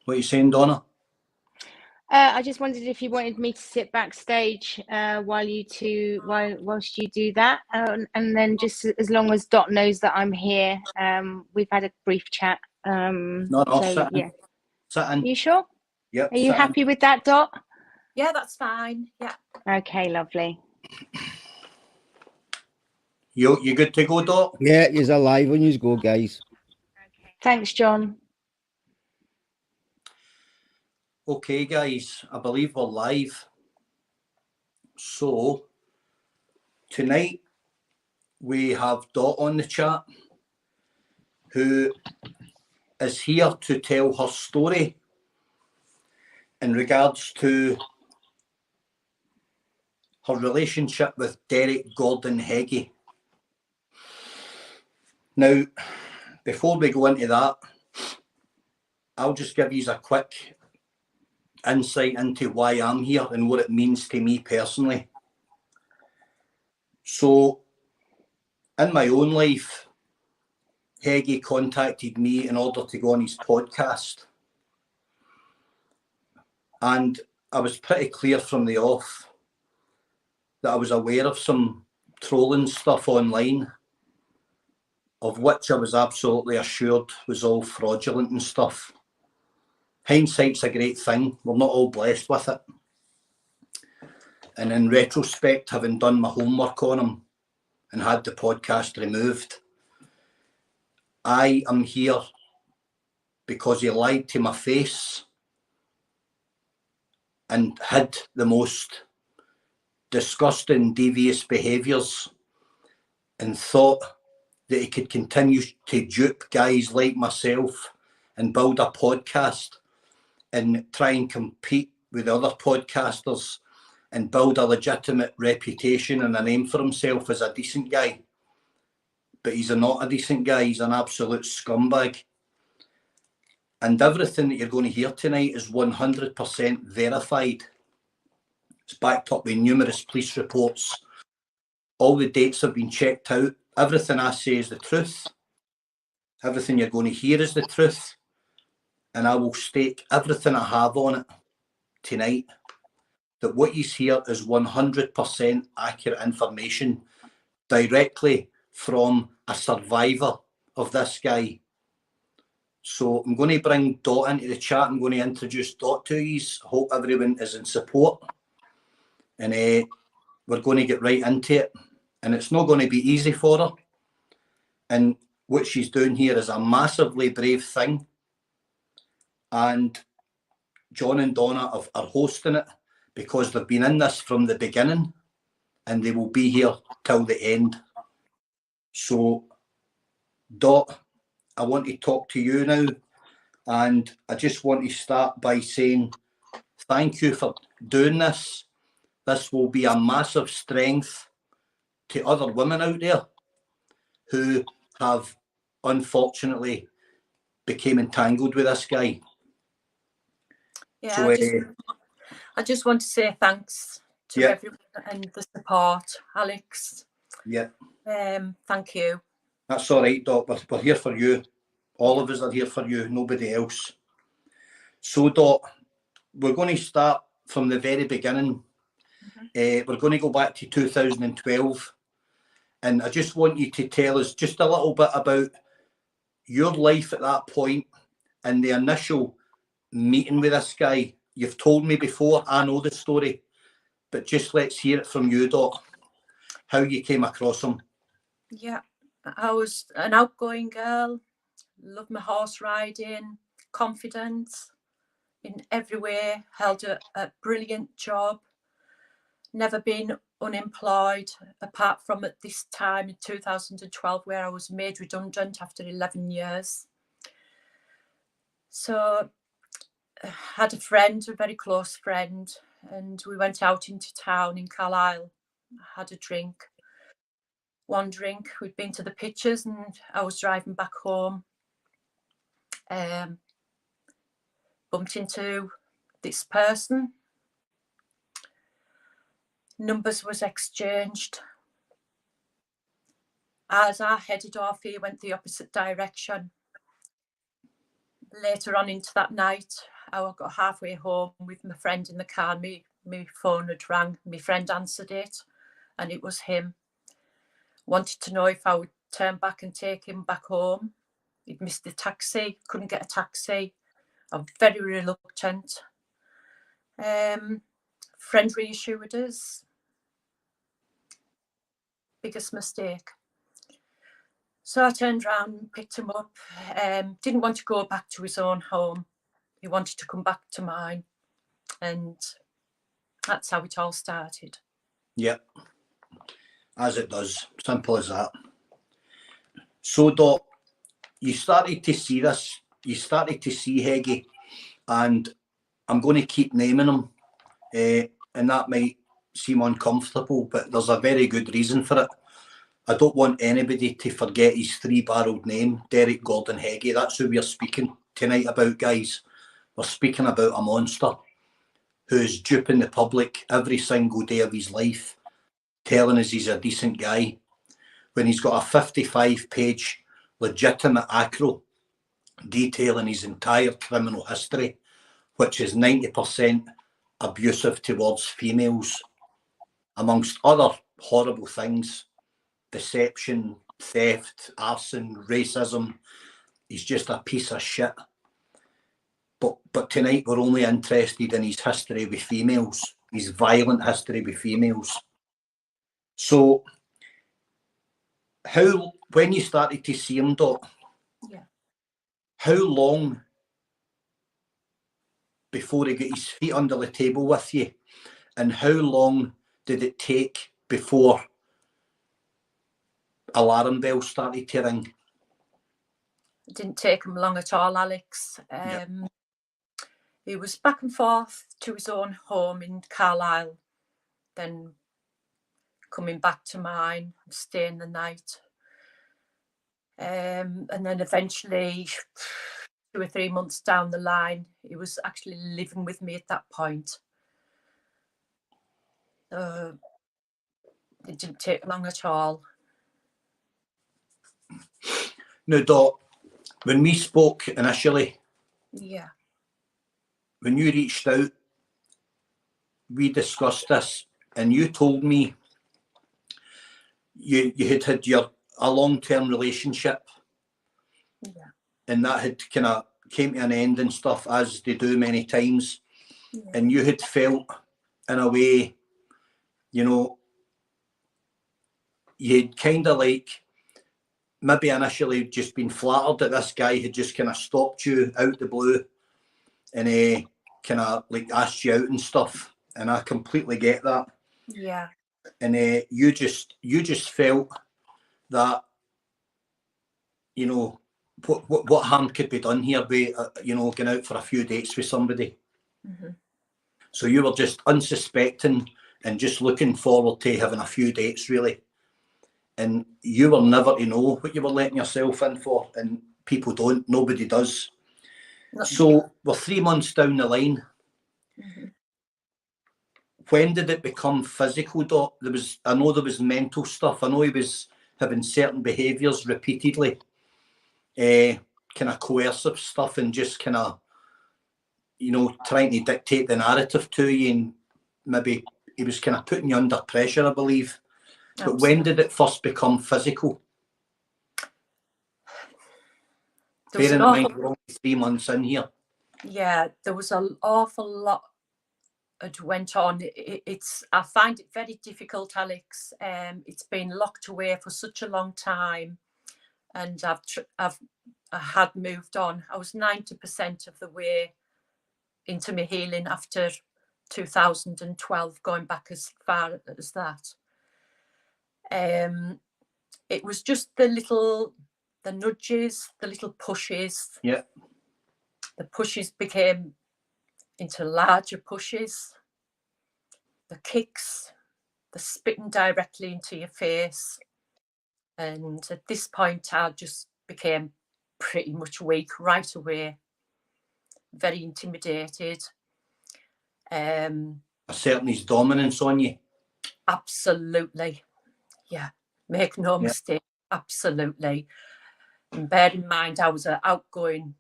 What are you saying, Donna? I just wondered if you wanted me to sit backstage whilst you do that, and then just as long as Dot knows that I'm here. We've had a brief chat. No, so yeah. Sit in. You sure? Yep. Are you happy with that, Dot? Yeah, that's fine. Yeah. Okay, lovely. You good to go, Dot? Yeah, you're alive when you go, guys. Thanks, John. Okay, guys, I believe we're live. So, tonight we have Dot on the chat, who is here to tell her story in regards to her relationship with Derek Gordon Heggie'S. Now, before we go into that, I'll just give you a quick insight into why I'm here and what it means to me personally. So, in my own life, Heggie's contacted me in order to go on his podcast. And I was pretty clear from the off that I was aware of some trolling stuff online, of which I was absolutely assured was all fraudulent and stuff. Hindsight's a great thing. We're not all blessed with it. And in retrospect, having done my homework on him and had the podcast removed, I am here because he lied to my face and hid the most disgusting, devious behaviours, and thought that he could continue to dupe guys like myself and build a podcast and try and compete with other podcasters and build a legitimate reputation and a name for himself as a decent guy. But he's not a decent guy. He's an absolute scumbag. And everything that you're going to hear tonight is 100% verified. It's backed up with numerous police reports. All the dates have been checked out. Everything I say is the truth. Everything you're going to hear is the truth. And I will stake everything I have on it tonight, that what you hear is 100% accurate information directly from a survivor of this guy. So I'm going to bring Dot into the chat. I'm going to introduce Dot to you. Hope everyone is in support. And we're going to get right into it. And it's not going to be easy for her. And what she's doing here is a massively brave thing. And John and Donna are hosting it because they've been in this from the beginning and they will be here till the end. So, Dot, I want to talk to you now. And I just want to start by saying thank you for doing this. This will be a massive strength to other women out there who have unfortunately became entangled with this guy. Yeah, So, I just want to say thanks to everyone and the support, Alex. Yeah. Thank you. That's all right, Dot. We're here for you. All of us are here for you, nobody else. So, Dot, we're going to start from the very beginning. We're going to go back to 2012. And I just want you to tell us just a little bit about your life at that point and the initial meeting with this guy. You've told me before, I know the story, but just let's hear it from you, Dot, how you came across him. Yeah, I was an outgoing girl, loved my horse riding, confident in every way, held a brilliant job, never been unemployed, apart from at this time in 2012 where I was made redundant after 11 years. So I had a friend, a very close friend, and we went out into town in Carlisle, had a drink. One drink, we'd been to the pictures and I was driving back home. Bumped into this person. Numbers was exchanged. As I headed off, he went the opposite direction. Later on into that night, how I got halfway home with my friend in the car. My phone had rang. My friend answered it, and it was him. Wanted to know if I would turn back and take him back home. He'd missed the taxi, couldn't get a taxi. I'm very reluctant. Friend reassured us. Biggest mistake. So I turned around and picked him up. Didn't want to go back to his own home. He wanted to come back to mine. And that's how it all started. Yep. As it does. Simple as that. So, Dot, you started to see this. You started to see Heggie, and I'm going to keep naming him, and that might seem uncomfortable, but there's a very good reason for it. I don't want anybody to forget his three-barreled name, Derek Gordon Heggie. That's who we're speaking tonight about, guys. We're speaking about a monster who's duping the public every single day of his life, telling us he's a decent guy, when he's got a 55-page legitimate acro detailing his entire criminal history, which is 90% abusive towards females, amongst other horrible things: deception, theft, arson, racism. He's just a piece of shit. But tonight we're only interested in his history with females, his violent history with females. So, when you started to see him, Dot, Yeah. how long before he got his feet under the table with you, and how long did it take before alarm bells started to ring? It didn't take him long at all, Alex. He was back and forth to his own home in Carlisle, then coming back to mine, staying the night. And then eventually, 2 or 3 months down the line, he was actually living with me at that point. It didn't take long at all. Now, Dot, when we spoke initially, Yeah. when you reached out, we discussed this, and you told me you had a long-term relationship, Yeah. and that had kind of came to an end and stuff, as they do many times. Yeah. And you had felt, in a way, you know, you'd kind of like maybe initially just been flattered that this guy had just kind of stopped you out the blue and kind of like asked you out and stuff. And I completely get that. Yeah. And you just felt that, you know, what harm could be done here by, you know, going out for a few dates with somebody. Mm-hmm. So you were just unsuspecting and just looking forward to having a few dates, really. And you were never to know what you were letting yourself in for, and people don't. Nobody does. So we're 3 months down the line. Mm-hmm. When did it become physical, Doc? I know there was mental stuff. I know he was having certain behaviours repeatedly, kind of coercive stuff, and just kind of, you know, trying to dictate the narrative to you, and maybe he was kind of putting you under pressure, I believe. But Absolutely. when did it first become physical? Bear in mind, we're only 3 months in here. Yeah, there was an awful lot that went on. I find it very difficult, Alex. It's been locked away for such a long time, and I had moved on. I was 90% of the way into my healing after 2012, going back as far as that. It was just the nudges, the little pushes. Yeah. The pushes became into larger pushes. The kicks, the spitting directly into your face. And at this point, I just became pretty much weak right away. Very intimidated. Asserting his dominance on you. Absolutely. Yeah. Make no mistake. Absolutely. And bear in mind, I was an outgoing,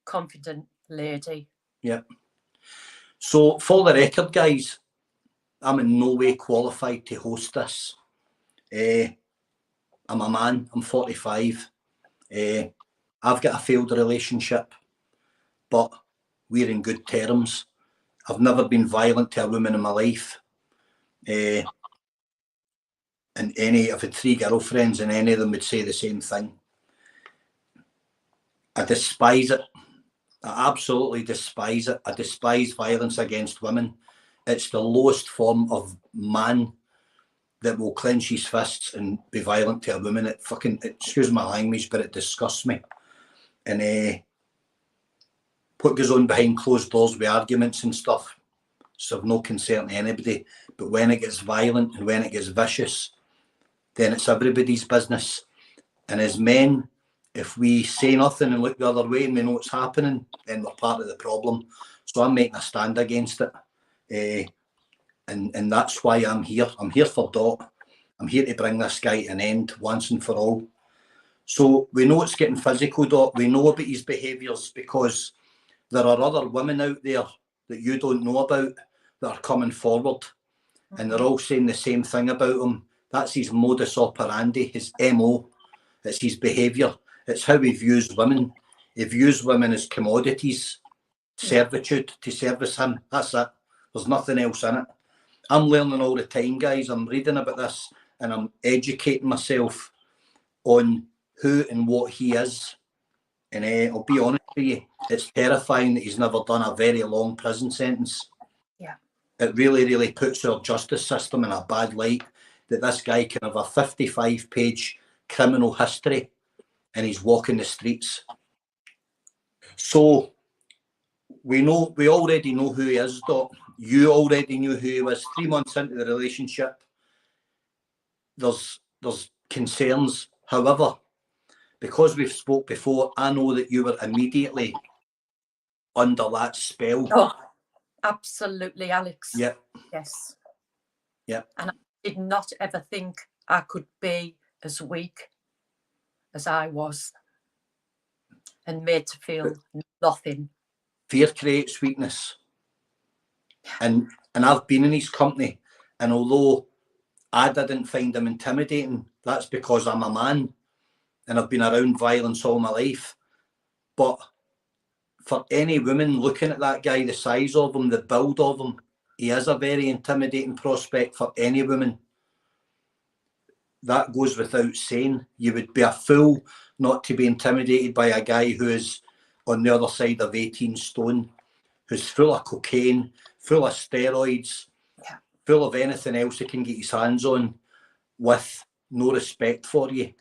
confident lady. Yeah. So for the record, guys, I'm in no way qualified to host this. I'm a man, I'm 45. I've got a failed relationship, but we're in good terms. I've never been violent to a woman in my life. And I've had 3 girlfriends, and any of them would say the same thing. I despise it. I absolutely despise it. I despise violence against women. It's the lowest form of man that will clench his fists and be violent to a woman. It fucking, excuse my language, but it disgusts me. And what goes on behind closed doors with arguments and stuff, it's of no concern to anybody. But when it gets violent and when it gets vicious, then it's everybody's business. And as men, if we say nothing and look the other way and we know what's happening, then we're part of the problem. So I'm making a stand against it. And that's why I'm here. I'm here for Dot. I'm here to bring this guy to an end once and for all. So we know it's getting physical, Dot. We know about his behaviours because there are other women out there that you don't know about that are coming forward. And they're all saying the same thing about him. That's his modus operandi, his MO. It's his behaviour. It's how he views women. He views women as commodities, servitude to service him. That's it. There's nothing else in it. I'm learning all the time, guys. I'm reading about this and I'm educating myself on who and what he is. And I'll be honest with you, it's terrifying that he's never done a very long prison sentence. Yeah. It really, really puts our justice system in a bad light that this guy can have a 55-page criminal history and he's walking the streets. So we already know who he is, Doc. You already knew who he was 3 months into the relationship. There's concerns. However, because we've spoke before, I know that you were immediately under that spell. Oh, absolutely, Alex. Yeah. Yes. Yeah. And I did not ever think I could be as weak as I was and made to feel nothing. Fear creates weakness. And I've been in his company, and although I didn't find him intimidating, that's because I'm a man and I've been around violence all my life. But for any woman looking at that guy, the size of him, the build of him, he is a very intimidating prospect for any woman. That goes without saying. You would be a fool not to be intimidated by a guy who is on the other side of 18 stone, who's full of cocaine, full of steroids, full of anything else he can get his hands on, with no respect for you.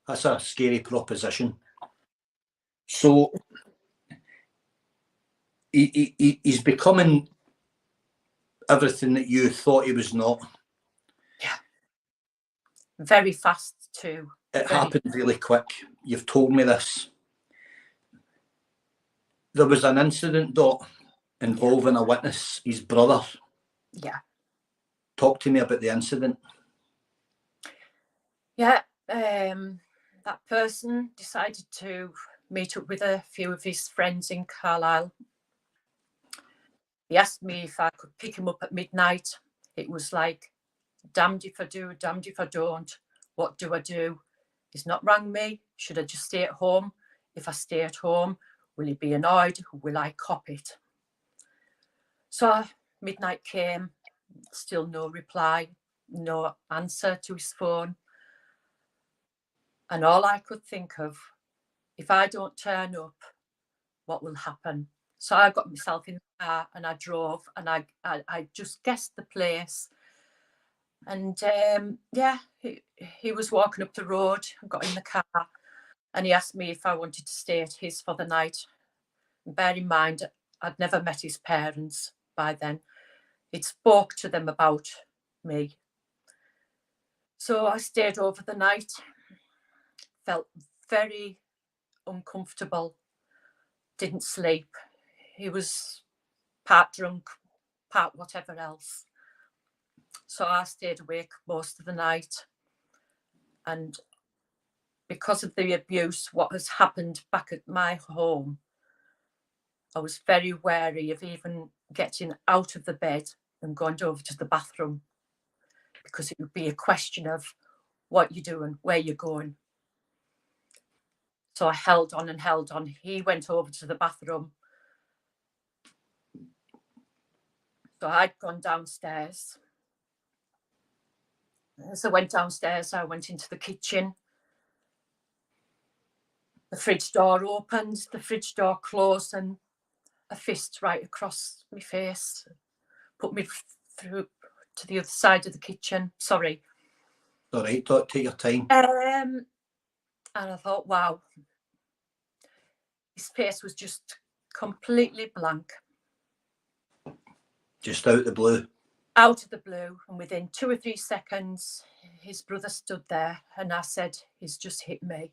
That's a scary proposition. So he's becoming everything that you thought he was not. Yeah. Very fast too. It happened really quick. You've told me this. There was an incident, Dot, involving a witness, his brother. Yeah. Talk to me about the incident. Yeah. That person decided to meet up with a few of his friends in Carlisle. He asked me if I could pick him up at midnight. It was like, damned if I do, damned if I don't. What do I do? He's not rang me. Should I just stay at home? If I stay at home, will he be annoyed? Will I cop it? So midnight came, still no reply, no answer to his phone. And all I could think of, if I don't turn up, what will happen? So I got myself in the car and I drove and I just guessed the place. And he was walking up the road, got in the car, and he asked me if I wanted to stay at his for the night. Bear in mind, I'd never met his parents by then. He'd spoke to them about me. So I stayed over the night, felt very uncomfortable, didn't sleep. He was part drunk, part whatever else. So I stayed awake most of the night. And because of the abuse, what has happened back at my home, I was very wary of even getting out of the bed and going over to the bathroom, because it would be a question of what you're doing, where you're going. So I held on and held on. He went over to the bathroom. So I'd gone downstairs. As I went downstairs, I went into the kitchen. The fridge door opened, the fridge door closed, and a fist right across my face put me through to the other side of the kitchen. Sorry. All right, take your time. And I thought, wow. His face was just completely blank. Just out of the blue. Out of the blue, and within 2 or 3 seconds, his brother stood there, and I said, he's just hit me.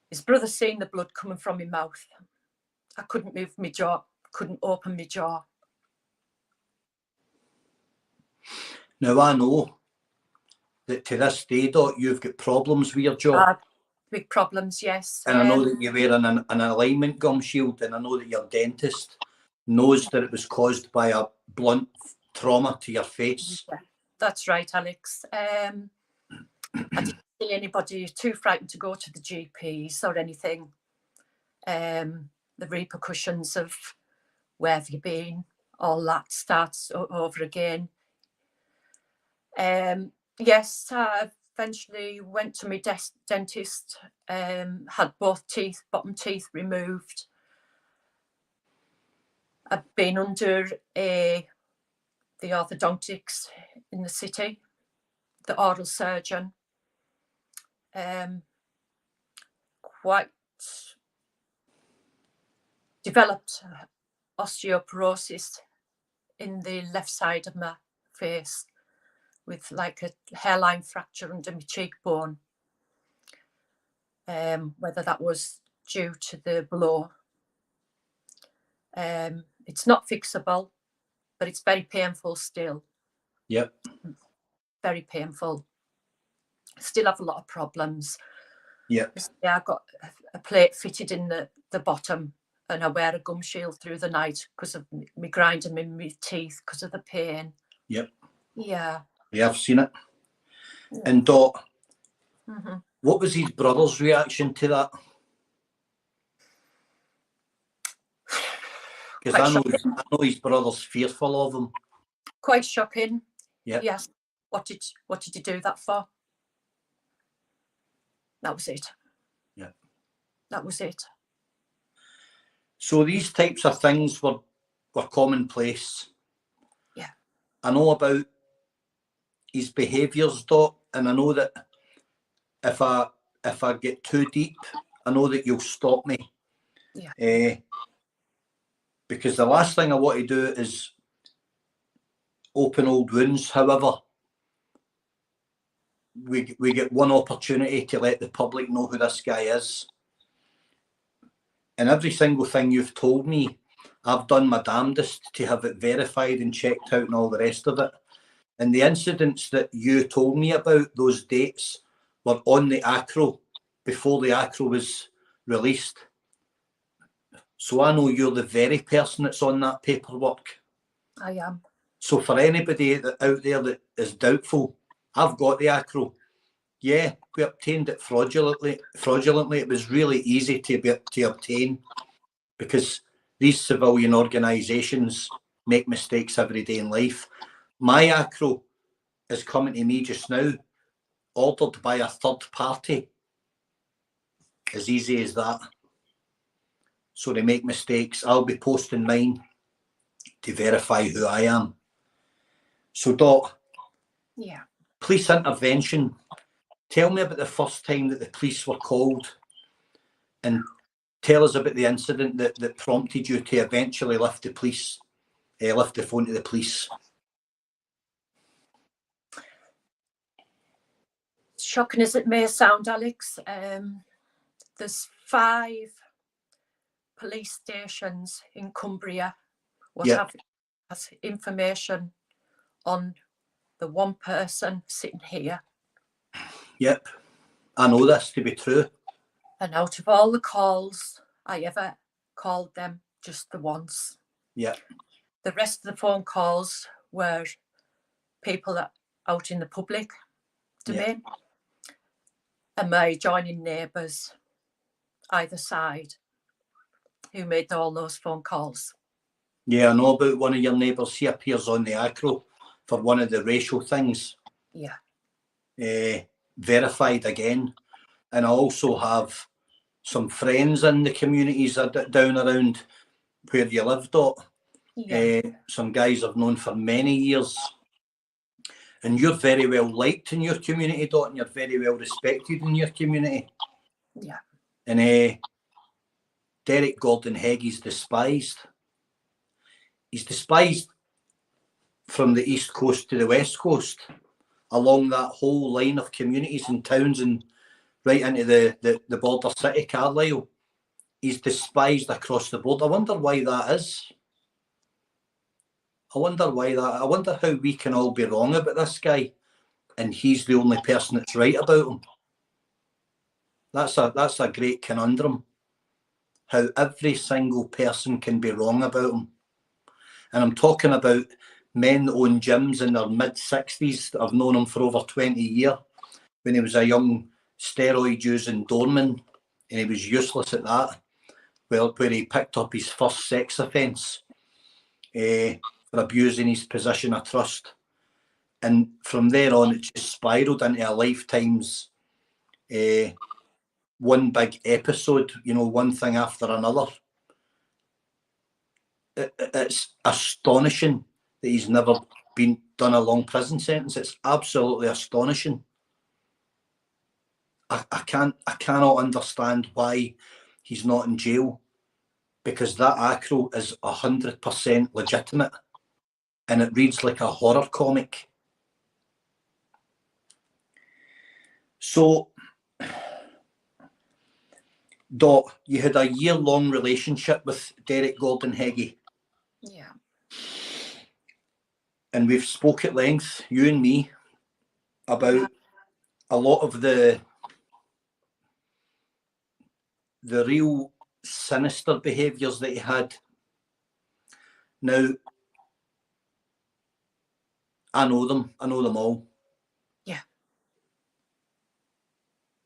His brother seen the blood coming from my mouth. I couldn't move my jaw, couldn't open my jaw. Now, I know that to this day, Dot, you've got problems with your jaw. Big problems, yes. And I know that you're wearing an alignment gum shield, and I know that your dentist knows that it was caused by a blunt trauma to your face. Yeah, that's right, Alex. I didn't see anybody too frightened to go to the GPs or anything. The repercussions of where have you been, all that starts over again. Yes, I eventually went to my dentist, had both teeth, bottom teeth removed. I've been under the orthodontics in the city, the oral surgeon. Quite developed osteoporosis in the left side of my face, with like a hairline fracture under my cheekbone. Whether that was due to the blow. It's not fixable, but it's very painful still. Yep. Very painful. Still have a lot of problems. Yep. Yeah, I've got a plate fitted in the bottom, and I wear a gum shield through the night because of me grinding in my teeth because of the pain. Yep. Yeah. Yeah, I've seen it. Yeah. And Dot, mm-hmm. What was his brother's reaction to that? Because I know his brother's fearful of him. Quite shocking. Yeah. Yes. What did you do that for? That was it. Yeah. That was it. So these types of things were commonplace. Yeah. I know about his behaviours, Dot, and I know that if I get too deep, I know that you'll stop me. Yeah. Because the last thing I want to do is open old wounds. However, we get one opportunity to let the public know who this guy is. And every single thing you've told me, I've done my damnedest to have it verified and checked out and all the rest of it. And the incidents that you told me about, those dates, were on the acro before the acro was released. So I know you're the very person that's on that paperwork. I am. So for anybody out there that is doubtful, I've got the acro. Yeah, we obtained it fraudulently. It was really easy to obtain, because these civilian organisations make mistakes every day in life. My acro is coming to me just now, ordered by a third party. As easy as that. So they make mistakes. I'll be posting mine to verify who I am. So Dot, yeah, police intervention. Tell me about the first time that the police were called, and tell us about the incident that prompted you to eventually lift the phone to the police. Shocking as it may sound, Alex, there's 5 police stations in Cumbria what have information on the one person sitting here. Yep, I know this to be true. And out of all the calls I ever called them just the once. Yeah. The rest of the phone calls were people that out in the public domain, and my adjoining neighbours either side who made all those phone calls. Yeah, I know about one of your neighbours. He appears on the acro for one of the racial things. Yeah. Verified again. And I also have some friends in the communities down around where you live, Dot. Yeah. Some guys I've known for many years. And you're very well liked in your community, Dot, and you're very well respected in your community. Yeah. And Derek Gordon Heggie's despised. He's despised from the east coast to the west coast, along that whole line of communities and towns and right into the border city, Carlisle. He's despised across the board. I wonder why that is. I wonder how we can all be wrong about this guy and he's the only person that's right about him. That's a great conundrum. How every single person can be wrong about him. And I'm talking about men that own gyms in their mid-60s that have known him for over 20 years. When he was a young steroid-using doorman, and he was useless at that, where he picked up his first sex offence for abusing his position of trust. And from there on, it just spiralled into a lifetime's one big episode, one thing after another. It's astonishing that he's never been done a long prison sentence. It's absolutely astonishing. I cannot understand why he's not in jail, because that acro is 100% legitimate and it reads like a horror comic. So, Dot, you had a year-long relationship with Derek Gordon Heggie. Yeah. And we've spoke at length, you and me, about a lot of the real sinister behaviours that he had. Now, I know them all. Yeah.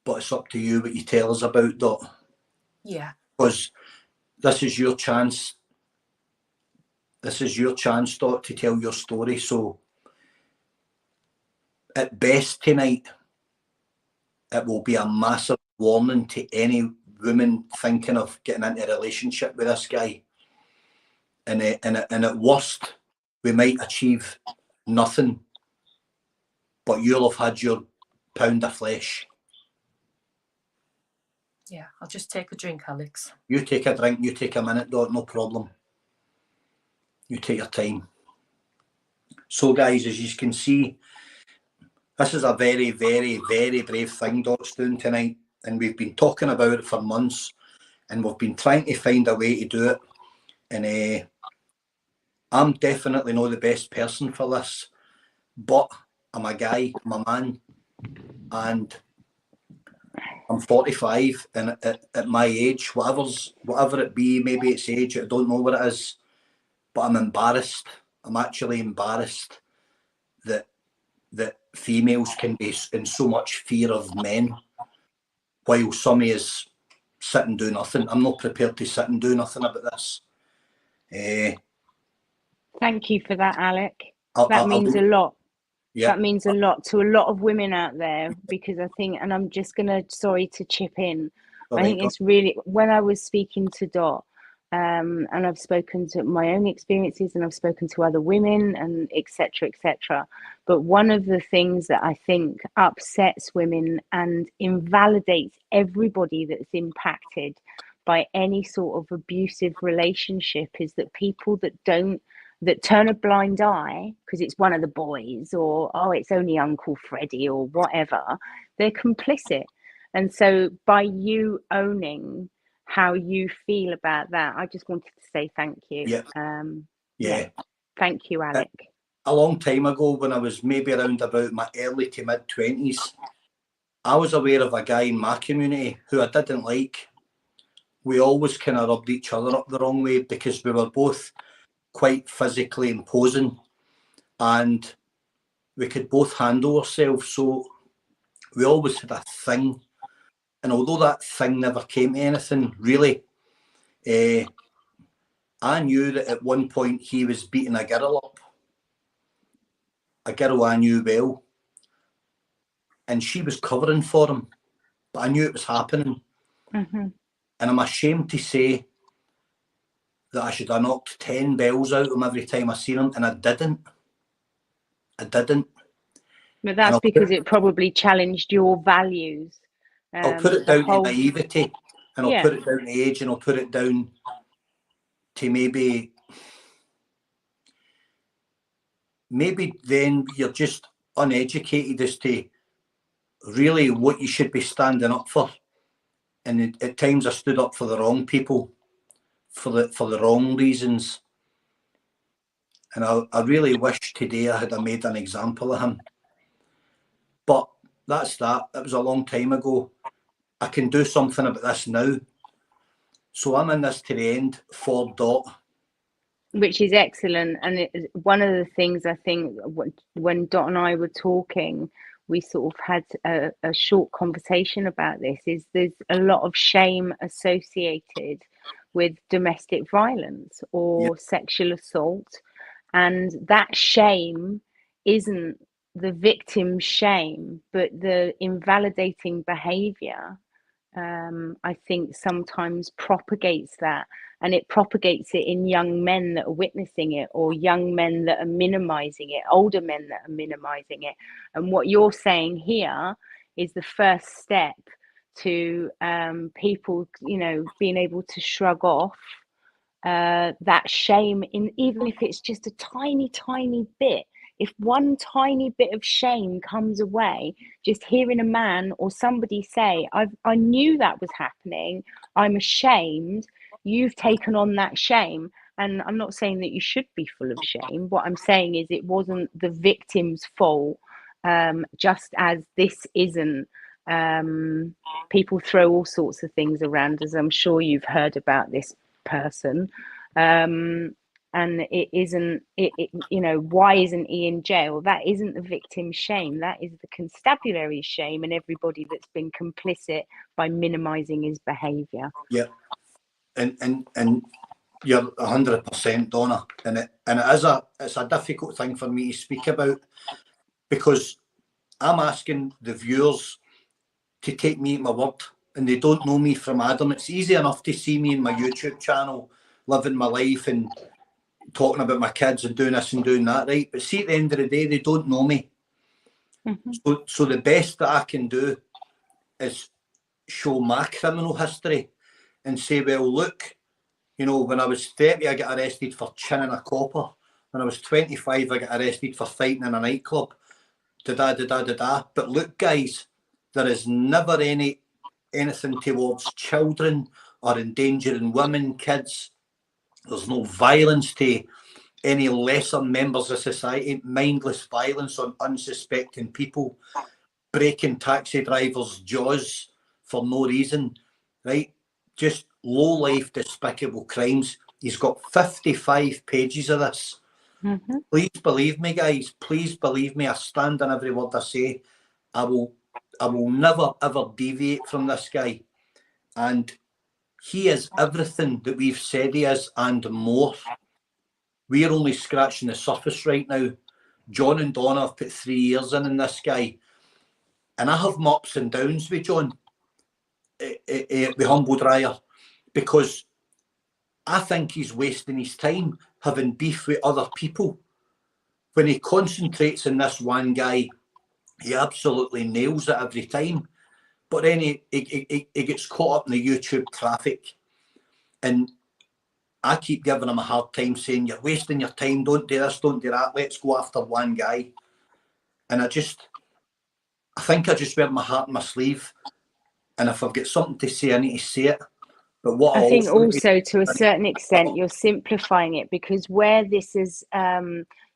But it's up to you what you tell us about, Dot. Yeah. Because this is your chance. This is your chance, Dot, to tell your story. So, at best tonight, it will be a massive warning to any woman thinking of getting into a relationship with this guy. And at worst, we might achieve nothing, but you'll have had your pound of flesh. Yeah, I'll just take a drink, Alex. You take a drink, you take a minute, Dot, no problem. You take your time. So, guys, as you can see, this is a very, very, very brave thing Dot's doing tonight. And we've been talking about it for months. And we've been trying to find a way to do it. And I'm definitely not the best person for this. But I'm a guy, I'm a man. And I'm 45. And at my age, whatever it be, maybe it's age, I don't know what it is. But I'm embarrassed. I'm actually embarrassed that females can be in so much fear of men, while some is sit and do nothing. I'm not prepared to sit and do nothing about this. Thank you for that, Alec. That means a lot. Yeah. That means a lot to a lot of women out there, because I think, and I'm just sorry to chip in. I think it's really, when I was speaking to Dot, and I've spoken to my own experiences and I've spoken to other women and etc. But one of the things that I think upsets women and invalidates everybody that's impacted by any sort of abusive relationship is that people that turn a blind eye because it's one of the boys, or it's only Uncle Freddie or whatever, they're complicit. And so by you owning how you feel about that, I just wanted to say thank you. Yeah. Thank you, Alec. A long time ago, when I was maybe around about my early to mid 20s, I was aware of a guy in my community who I didn't like, we always kind of rubbed each other up the wrong way because we were both quite physically imposing and we could both handle ourselves. So we always had a thing. And although that thing never came to anything, really, I knew that at one point he was beating a girl up. A girl I knew well. And she was covering for him. But I knew it was happening. Mm-hmm. And I'm ashamed to say that I should have knocked 10 bells out of him every time I seen him, and I didn't. But that's because it probably challenged your values. I'll put it down to naivety, and I'll put it down to age, and I'll put it down to maybe then you're just uneducated as to really what you should be standing up for. And at times I stood up for the wrong people, for the wrong reasons. And I really wish today I had made an example of him. But that's that. It was a long time ago. I can do something about this now. So I'm in this to the end for Dot. Which is excellent. And one of the things I think when Dot and I were talking, we sort of had a short conversation about this, is there's a lot of shame associated with domestic violence or sexual assault. And that shame isn't the victim's shame, but the invalidating behavior, I think sometimes propagates that. And it propagates it in young men that are witnessing it, or young men that are minimizing it, older men that are minimizing it. And what you're saying here is the first step to people, being able to shrug off that shame, even if it's just a tiny, tiny bit. If one tiny bit of shame comes away, just hearing a man or somebody say, I knew that was happening, I'm ashamed, you've taken on that shame. And I'm not saying that you should be full of shame. What I'm saying is it wasn't the victim's fault, just as this isn't. People throw all sorts of things around, as I'm sure you've heard about this person. And it isn't, why isn't he in jail? That isn't the victim's shame. That is the constabulary's shame and everybody that's been complicit by minimizing his behavior. Yeah. And you're 100%, Donna. And it's a difficult thing for me to speak about, because I'm asking the viewers to take me at my word, and they don't know me from Adam. It's easy enough to see me in my YouTube channel, living my life and talking about my kids and doing this and doing that, right? But see, at the end of the day, they don't know me. Mm-hmm. So the best that I can do is show my criminal history and say, well, look, when I was 30, I got arrested for chinning a copper. When I was 25, I got arrested for fighting in a nightclub. But look, guys, there is never anything towards children or endangering women, kids. There's no violence to any lesser members of society, mindless violence on unsuspecting people, breaking taxi drivers' jaws for no reason, right? Just low-life, despicable crimes. He's got 55 pages of this. Mm-hmm. Please believe me, guys. Please believe me. I stand on every word I say. I will never, ever deviate from this guy. And he is everything that we've said he is and more. We're only scratching the surface right now. John and Donna have put 3 years in this guy. And I have my ups and downs with John, the humble dryer, because I think he's wasting his time having beef with other people. When he concentrates on this one guy, he absolutely nails it every time. But then he gets caught up in the YouTube traffic. And I keep giving him a hard time, saying, you're wasting your time, don't do this, don't do that, let's go after one guy. And I think I just wear my heart on my sleeve. And if I've got something to say, I need to say it. But what I think also to a certain extent, you're simplifying it, because where this has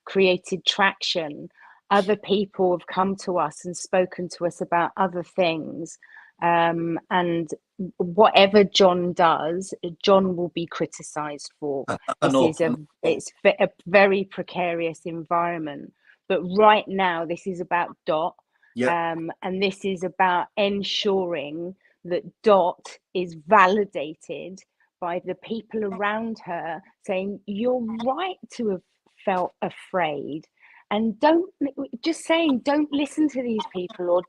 created traction, other people have come to us and spoken to us about other things. And whatever John does, John will be criticised for. It's a very precarious environment. But right now, this is about Dot, and this is about ensuring that Dot is validated by the people around her, saying you're right to have felt afraid. And don't listen to these people, or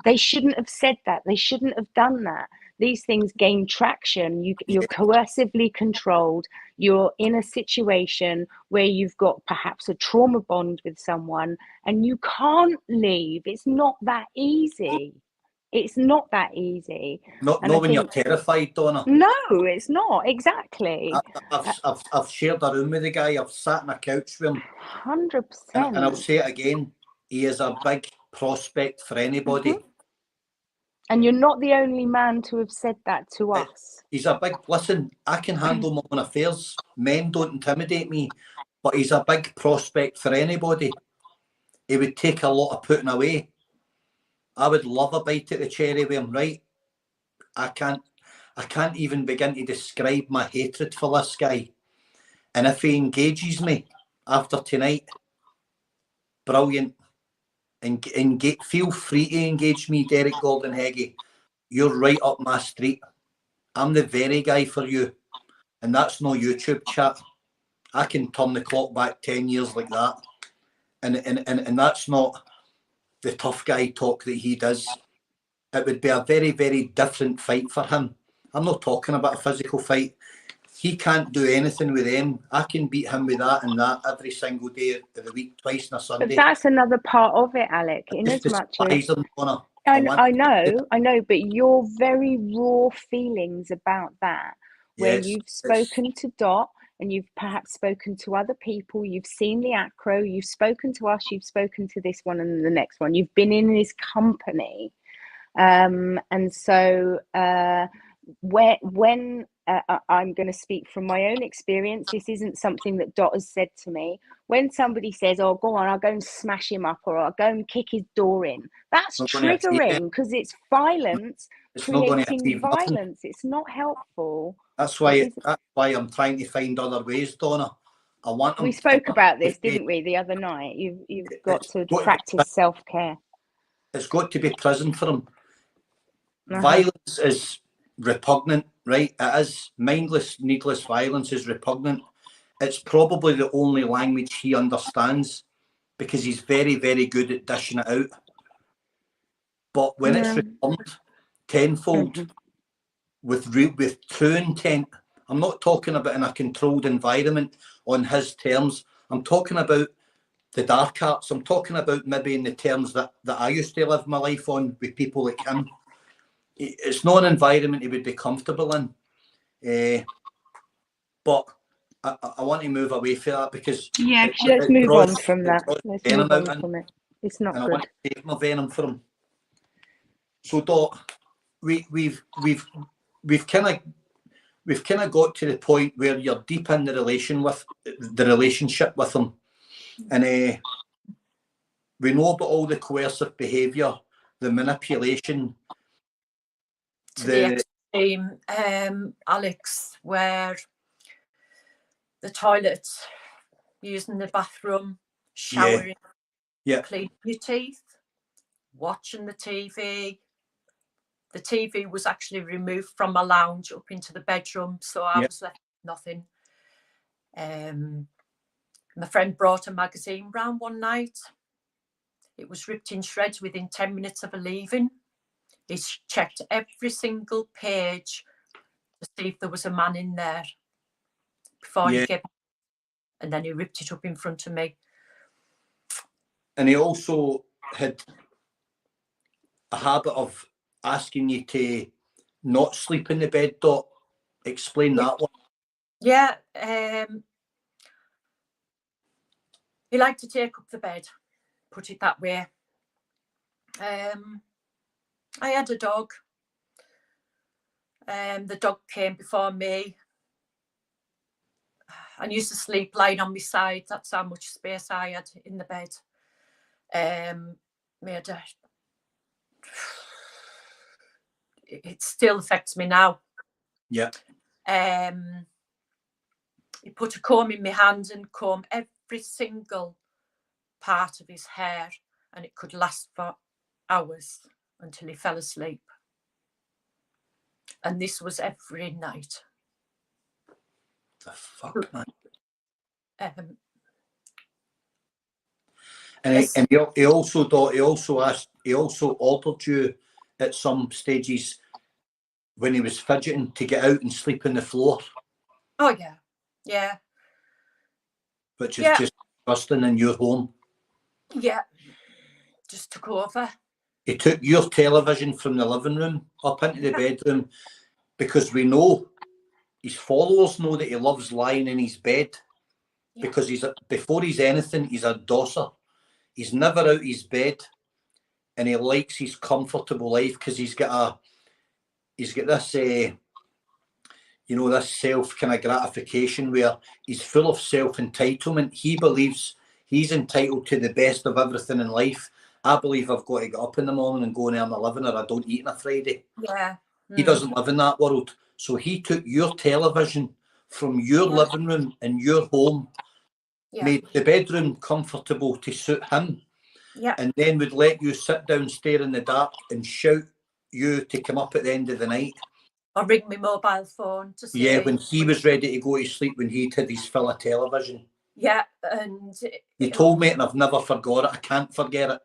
they shouldn't have said that. They shouldn't have done that. These things gain traction. You're coercively controlled. You're in a situation where you've got perhaps a trauma bond with someone and you can't leave. It's not that easy. It's not that easy. Not when you're terrified, Donna. No, it's not. Exactly. I've shared a room with the guy. I've sat on a couch with him. 100%. And I'll say it again. He is a big prospect for anybody. Mm-hmm. And you're not the only man to have said that to us. He's a big, listen, I can handle my own affairs. Men don't intimidate me. But he's a big prospect for anybody. He would take a lot of putting away. I would love a bite at the cherry with him, right? I can't even begin to describe my hatred for this guy. And if he engages me after tonight, brilliant. And feel free to engage me, Derek Gordon Heggie. You're right up my street. I'm the very guy for you. And that's no YouTube chat. I can turn the clock back 10 years like that. And that's not the tough guy talk that he does. It would be a very, very different fight for him. I'm not talking about a physical fight. He can't do anything with them. I can beat him with that and that every single day of the week, twice on a Sunday. But that's another part of it, Alec. In as much as I know, but your very raw feelings about that, where you've spoken to Dot and you've perhaps spoken to other people, you've seen the acro, you've spoken to us, you've spoken to this one and the next one, you've been in his company. And so when I'm going to speak from my own experience, this isn't something that Dot has said to me. When somebody says, oh, go on, I'll go and smash him up, or I'll go and kick his door in, that's triggering, because it's violence, creating violence. It's not helpful. That's why I'm trying to find other ways, Donna. We spoke about this, didn't we, the other night? You've got to practice self-care. It's got to be prison for him. Violence is repugnant, right? It is. Mindless, needless violence is repugnant. It's probably the only language he understands, because he's very, very good at dishing it out. But when it's returned tenfold with true intent, I'm not talking about in a controlled environment on his terms. I'm talking about the dark arts. I'm talking about maybe in the terms that I used to live my life on with people like him. It's not an environment he would be comfortable in. But I want to move away from that, because let's move on from that. Let's move on from it. It's not good. I want to take my venom from him. So Dot, we've kind of got to the point where you're deep in the relationship with him, and we know about all the coercive behaviour, the manipulation. To the extreme, Alex, where the toilet, using the bathroom, showering, cleaning your teeth, watching the TV. The TV was actually removed from my lounge up into the bedroom, so I was left with nothing. My friend brought a magazine round one night. It was ripped in shreds within 10 minutes of her leaving. He checked every single page to see if there was a man in there before he gave it, and then he ripped it up in front of me. And he also had a habit of asking you to not sleep in the bed, Dot. Explain that one. Yeah. He liked to take up the bed, put it that way. I had a dog. The dog came before me. I used to sleep lying on my side. That's how much space I had in the bed. it still affects me now. Yeah. He put a comb in my hand and combed every single part of his hair, and it could last for hours until he fell asleep. And this was every night. The fuck, man. And he also ordered you at some stages when he was fidgeting to get out and sleep on the floor. Oh yeah, yeah. Which is just disgusting in your home. Yeah, just took over. He took your television from the living room up into the bedroom, because we know, his followers know, that he loves lying in his bed, because before he's anything, he's a dosser. He's never out his bed, and he likes his comfortable life because he's got this this self kind of gratification where he's full of self entitlement. He believes he's entitled to the best of everything in life. I believe I've got to get up in the morning and go and earn a living, or I don't eat on a Friday. Yeah. He doesn't live in that world. So he took your television from your living room in your home, made the bedroom comfortable to suit him, and then would let you sit downstairs in the dark and shout you to come up at the end of the night. Or ring my mobile phone to say. Yeah, when he was ready to go to sleep, when he'd had his fill of television. Yeah, and... He told me, and I've never forgot it. I can't forget it.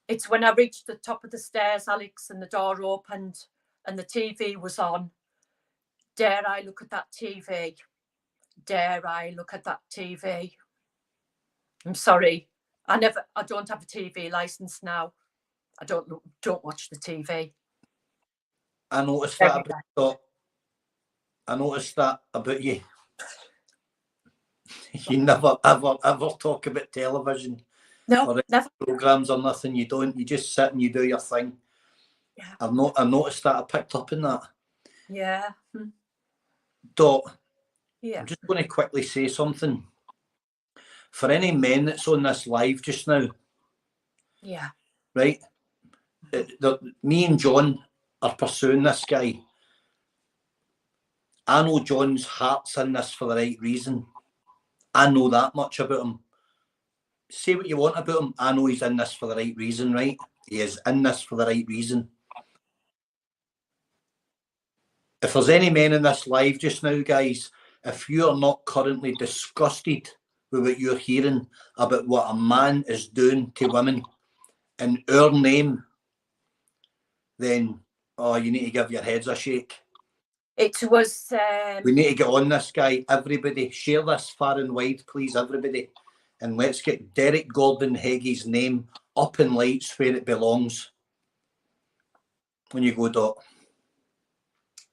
It's when I reached the top of the stairs, Alex, and the door opened and the TV was on. Dare I look at that TV? Dare I look at that TV? I'm sorry. I don't have a TV license now. I don't watch the TV. I noticed that about you. You never, ever talk about television. No, never. Programs or nothing. You don't. You just sit and you do your thing. Yeah. I noticed that. I picked up on that. Yeah. Dot. Yeah. I'm just going to quickly say something. For any men that's on this live just now. Yeah. Right. Me and John are pursuing this guy. I know John's heart's in this for the right reason. I know that much about him. Say what you want about him. I know he's in this for the right reason, right? He is in this for the right reason. If there's any men in this live just now, guys, if you are not currently disgusted with what you're hearing about what a man is doing to women in our name, then, you need to give your heads a shake. It was... We need to get on this guy. Everybody, share this far and wide, please, everybody. And let's get Derek Gordon Heggie's name up in lights where it belongs. When you go, Dot.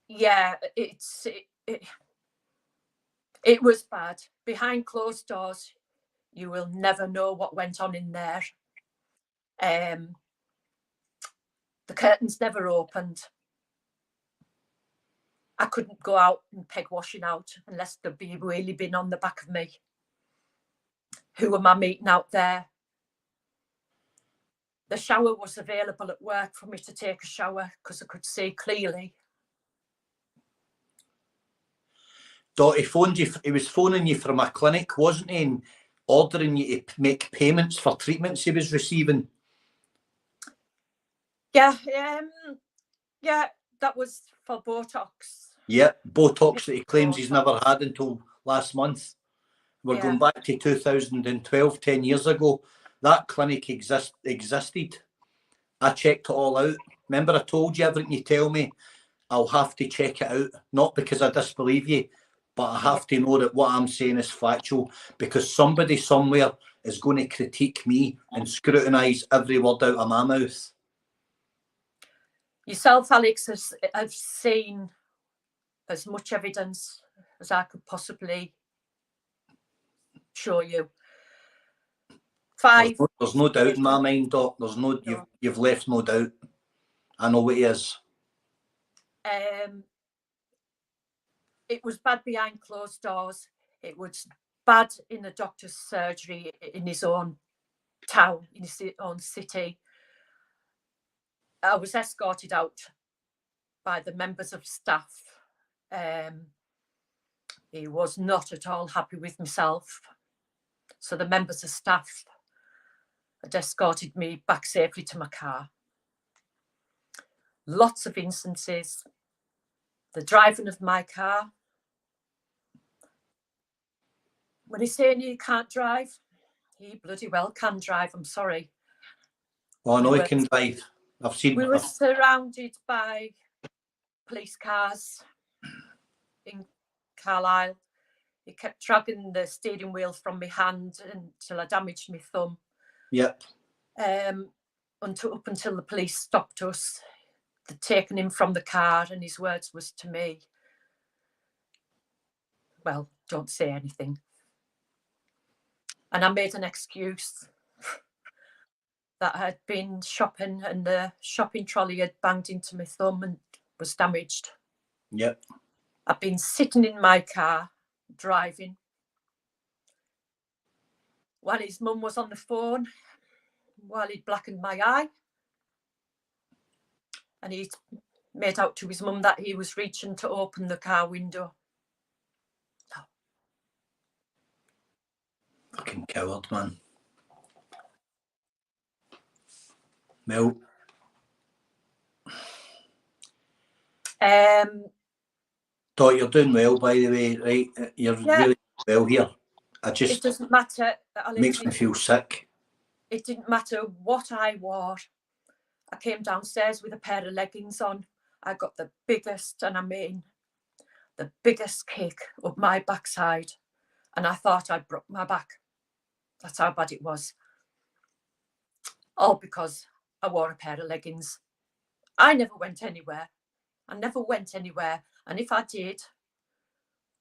Yeah, it was bad. Behind closed doors, you will never know what went on in there. The curtains never opened. I couldn't go out and peg washing out unless there'd be really been on the back of me. Who am I meeting out there? The shower was available at work for me to take a shower because I could see clearly. Dot, he was phoning you from a clinic, wasn't he? And ordering you to make payments for treatments he was receiving. Yeah, that was for Botox. Yeah, Botox that he claims he's never had until last month. We're going back to 2012, 10 years ago. That clinic existed. I checked it all out. Remember, I told you everything you tell me, I'll have to check it out. Not because I disbelieve you, but I have to know that what I'm saying is factual, because somebody somewhere is going to critique me and scrutinise every word out of my mouth. Yourself, Alex, have seen as much evidence as I could possibly show you. There's no doubt in my mind, Doc. There's no. You've left no doubt. I know what he is. It was bad behind closed doors. It was bad in the doctor's surgery in his own town, in his own city. I was escorted out by the members of staff. He was not at all happy with myself. So the members of staff had escorted me back safely to my car. Lots of instances. The driving of my car. When he's saying you can't drive, he bloody well can drive, I'm sorry. Oh, no, he can drive. I've seen. We were surrounded by police cars in Carlisle. He kept dragging the steering wheel from my hand until I damaged my thumb. Yep. Up until the police stopped us. They'd taken him from the car, and his words was to me, well, don't say anything. And I made an excuse that I had been shopping and the shopping trolley had banged into my thumb and was damaged. Yep. I've been sitting in my car driving while his mum was on the phone, while he'd blackened my eye. And he made out to his mum that he was reaching to open the car window. No. Fucking coward, man. Well. Dot, you're doing well, by the way, right? You're really well here. It doesn't matter. Makes me feel sick. It didn't matter what I wore. I came downstairs with a pair of leggings on. I got the biggest, and I mean the biggest kick up my backside. And I thought I'd broke my back. That's how bad it was. All because I wore a pair of leggings. I never went anywhere. And if I did,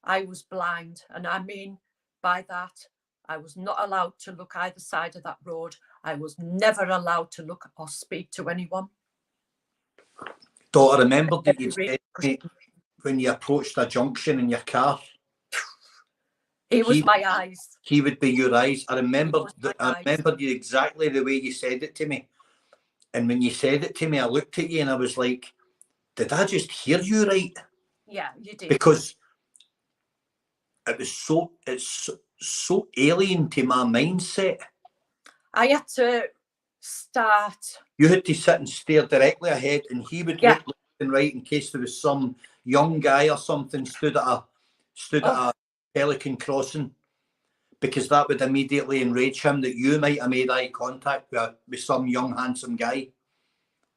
I was blind. And I mean by that, I was not allowed to look either side of that road. I was never allowed to look or speak to anyone. Daughter, remember that you said when you approached a junction in your car? He was my eyes. He would be your eyes. I remember you exactly the way you said it to me. And when you said it to me, I looked at you and I was like, did I just hear you right? Yeah, you did. Because it's so alien to my mindset. I had to start. You had to sit and stare directly ahead, and he would look left and right in case there was some young guy or something stood at a Pelican crossing, because that would immediately enrage him that you might have made eye contact with some young handsome guy.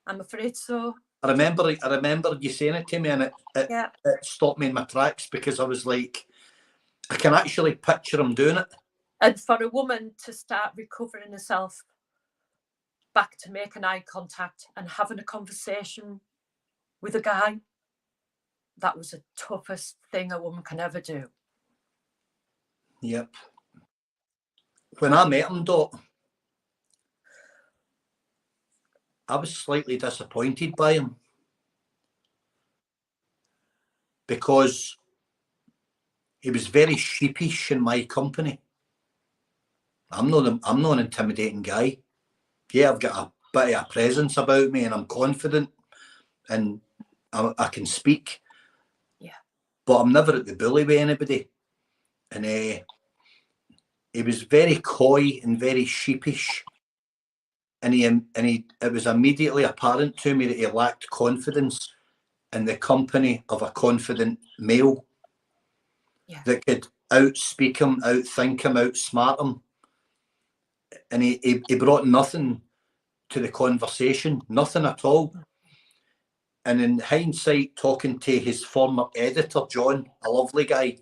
I'm afraid so. I remember you saying it to me, and it stopped me in my tracks, because I was like, I can actually picture him doing it. And for a woman to start recovering herself back to making eye contact and having a conversation with a guy, that was the toughest thing a woman can ever do. Yep. When I met him, Dot, I was slightly disappointed by him, because he was very sheepish in my company. I'm not an intimidating guy. Yeah, I've got a bit of a presence about me, and I'm confident, and I can speak. Yeah. But I'm never at the bully with anybody. And he was very coy and very sheepish. And it was immediately apparent to me that he lacked confidence in the company of a confident male that could outspeak him, outthink him, outsmart him. And he brought nothing to the conversation, nothing at all. And in hindsight, talking to his former editor, John, a lovely guy,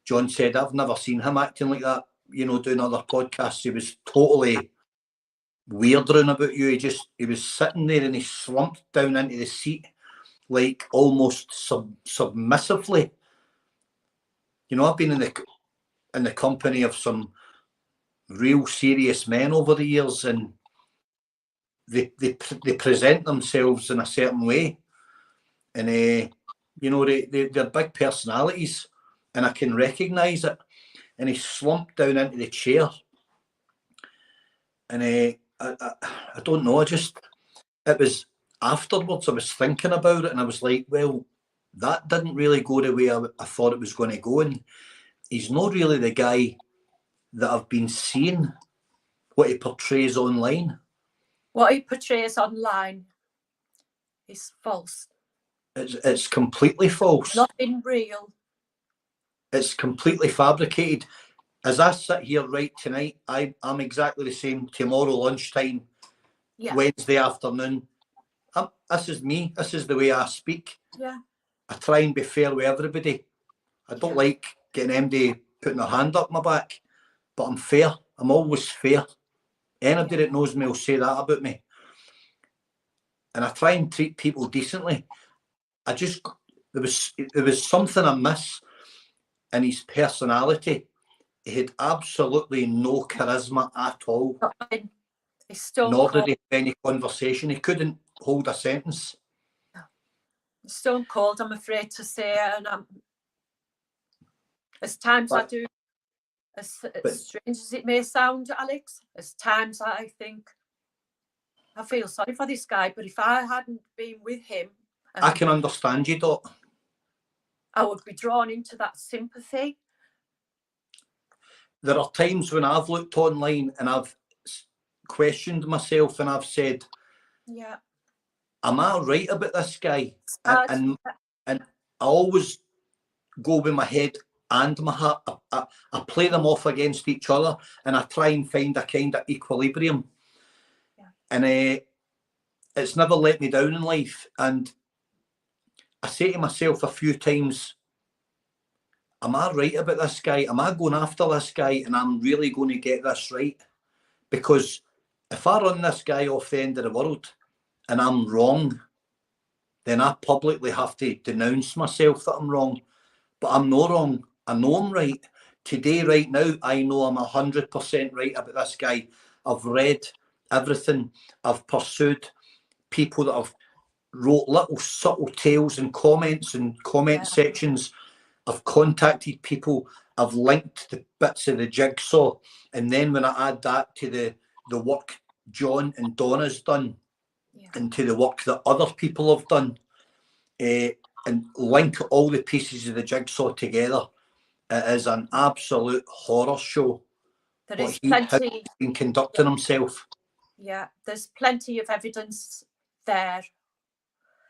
John said, I've never seen him acting like that, doing other podcasts. He was totally weird around about you. He was sitting there and he slumped down into the seat, like almost submissively. I've been in the company of some real serious men over the years, and they present themselves in a certain way, and they're big personalities, and I can recognise it. And he slumped down into the chair, and I don't know, it afterwards I was thinking about it, and I was like, well, that didn't really go the way I thought it was going to go, and he's not really the guy that I've been seeing what he portrays online. What he portrays online is false. It's completely false. Nothing real. It's completely fabricated. As I sit here right tonight, I'm exactly the same tomorrow lunchtime, Yeah. Wednesday afternoon. This is me. This is the way I speak. Yeah. I try and be fair with everybody. I don't like getting MD putting their hand up my back, but I'm fair. I'm always fair. Anybody that knows me will say that about me. And I try and treat people decently. There was something amiss in his personality. He had absolutely no charisma at all. Nor did he have any conversation. He couldn't hold a sentence. Stone cold, I'm afraid to say, and as times I do, as strange as it may sound, Alex, as times I think I feel sorry for this guy, but if I hadn't been with him, I can understand you, Dot. I would be drawn into that sympathy. There are times when I've looked online and I've questioned myself and I've said, yeah, am I right about this guy? And I always go with my head and my heart. I play them off against each other and I try and find a kind of equilibrium. Yeah. And it's never let me down in life. And I say to myself a few times, am I right about this guy? Am I going after this guy and I'm really going to get this right? Because if I run this guy off the end of the world and I'm wrong, then I publicly have to denounce myself that I'm wrong. But I'm not wrong. I know I'm right. Today, right now, I know I'm 100% right about this guy. I've read everything. I've pursued people that have wrote little subtle tales and comments and comment sections. I've contacted people. I've linked the bits of the jigsaw. And then when I add that to the work John and Donna's done, and to the work that other people have done, and link all the pieces of the jigsaw together, it is an absolute horror show. There is plenty. He's been conducting himself. Yeah, there's plenty of evidence there.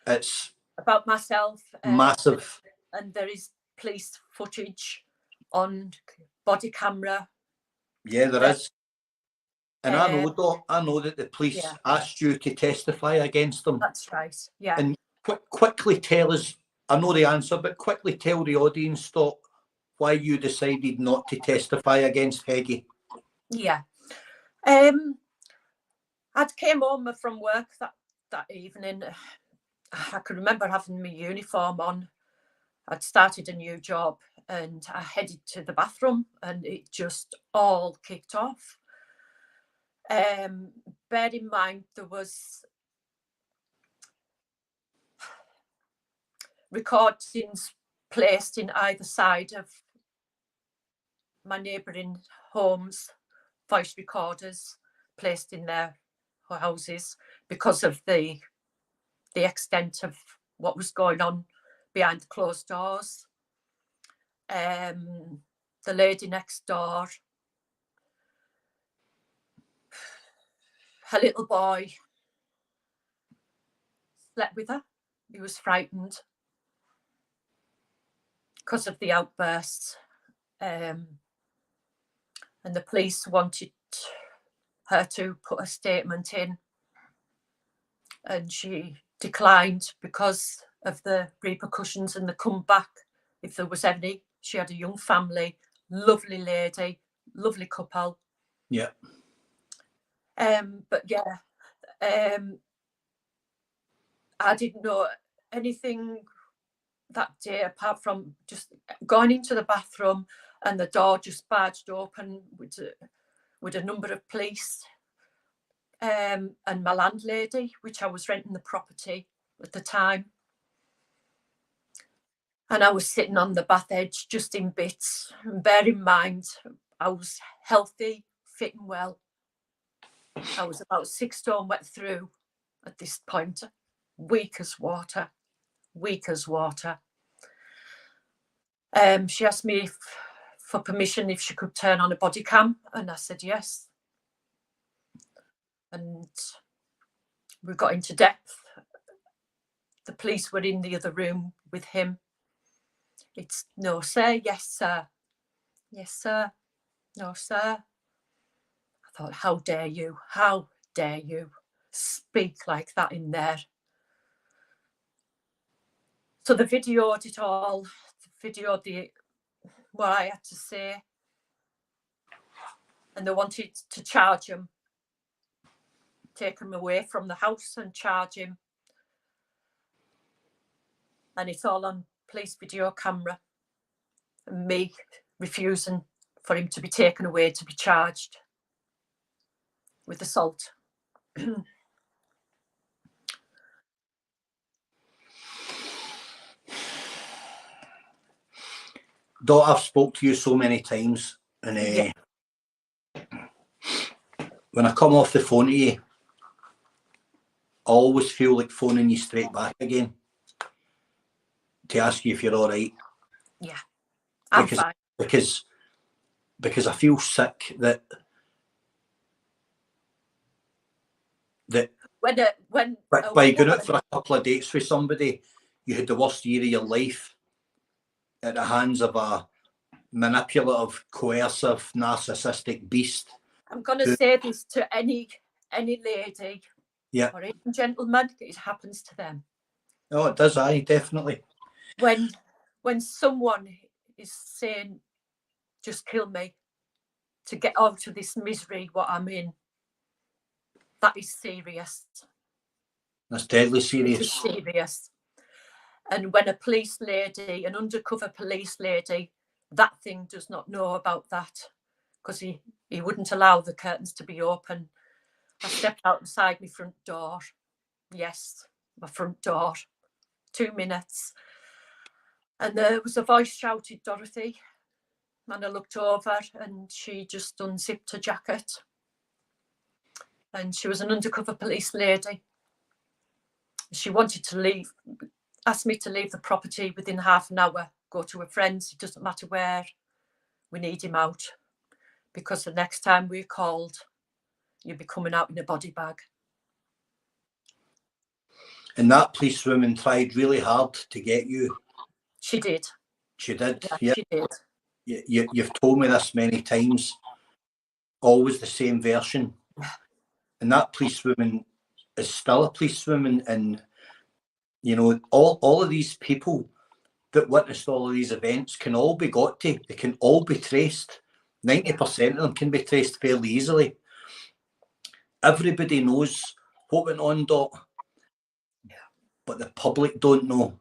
It's about myself. Massive. And there is police footage on body camera. Yeah, there is. And I know that the police asked you to testify against them. That's right. Yeah. And quickly tell us, I know the answer, but quickly tell the audience, Stop, why you decided not to testify against Heggie's. Yeah. I'd came home from work that evening. I can remember having my uniform on. I'd started a new job and I headed to the bathroom and it just all kicked off. Bear in mind, there was recordings placed in either side of my neighbouring homes, voice recorders placed in their houses because of the extent of what was going on behind closed doors. The lady next door, her little boy slept with her. He was frightened because of the outbursts. And the police wanted her to put a statement in and she declined because of the repercussions and the comeback, if there was any. She had a young family, lovely lady, lovely couple. Yeah. But yeah, I didn't know anything that day apart from just going into the bathroom and the door just barged open with a number of police, and my landlady, which I was renting the property at the time. And I was sitting on the bath edge just in bits. And bear in mind, I was healthy, fit and well. I was about 6 stone wet through at this point. weak as water, weak as water. She asked me for permission if she could turn on a body cam, and I said yes. And we got into depth. The police were in the other room with him. It's no, sir, yes, sir. Yes, sir. No, sir. I thought, how dare you? How dare you speak like that in there? So they videoed it all, videoed what I had to say. And they wanted to charge him, take him away from the house and charge him. And it's all on police video camera. And me refusing for him to be taken away to be charged with assault. Dot, I've spoke to you so many times, and Yeah. when I come off the phone to you, I always feel like phoning you straight back again to ask you if you're all right. Yeah, I'm fine. Because I feel sick that by going out for a couple of dates with somebody, you had the worst year of your life at the hands of a manipulative, coercive, narcissistic beast. I'm going to say this to any lady, yeah, or any gentleman, it happens to them. Oh, it does, aye, definitely. When someone is saying, just kill me to get out of this misery what I'm in, that is serious. That's deadly serious. It is serious. And when a police lady, an undercover police lady, that thing does not know about that, because he wouldn't allow the curtains to be open. I stepped outside my front door. Yes, my front door. 2 minutes. And there was a voice shouted, Dorothy. And I looked over and she just unzipped her jacket. And she was an undercover police lady. She wanted to leave, asked me to leave the property within half an hour, go to a friend's. It doesn't matter where. We need him out, because the next time we're called, you'll be coming out in a body bag. And that policewoman tried really hard to get you. She did. She did. Yeah, she did. You've told me this many times. Always the same version. And that policewoman is still a policewoman. And, you know, all of these people that witnessed all of these events can all be got to. They can all be traced. 90% of them can be traced fairly easily. Everybody knows what went on, Dot. But the public don't know.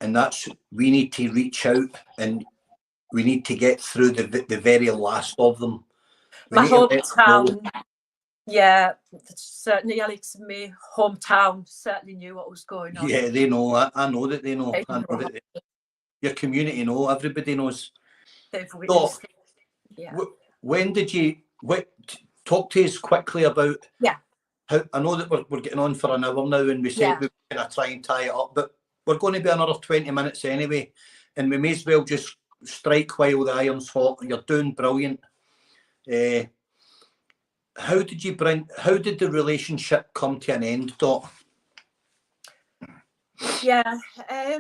And that's, we need to reach out and we need to get through the very last of them. My hometown, yeah, certainly Alex and me, hometown certainly knew what was going on. Yeah, they know. I know that they know. I know that your community know. Everybody knows. They've witnessed it. Yeah. When did you talk to us quickly about? Yeah. How, I know that we're getting on for an hour now, and we said we were going to try and tie it up, but we're going to be another 20 minutes anyway, and we may as well just strike while the iron's hot. You're doing brilliant. How did the relationship come to an end, Dot? Yeah, I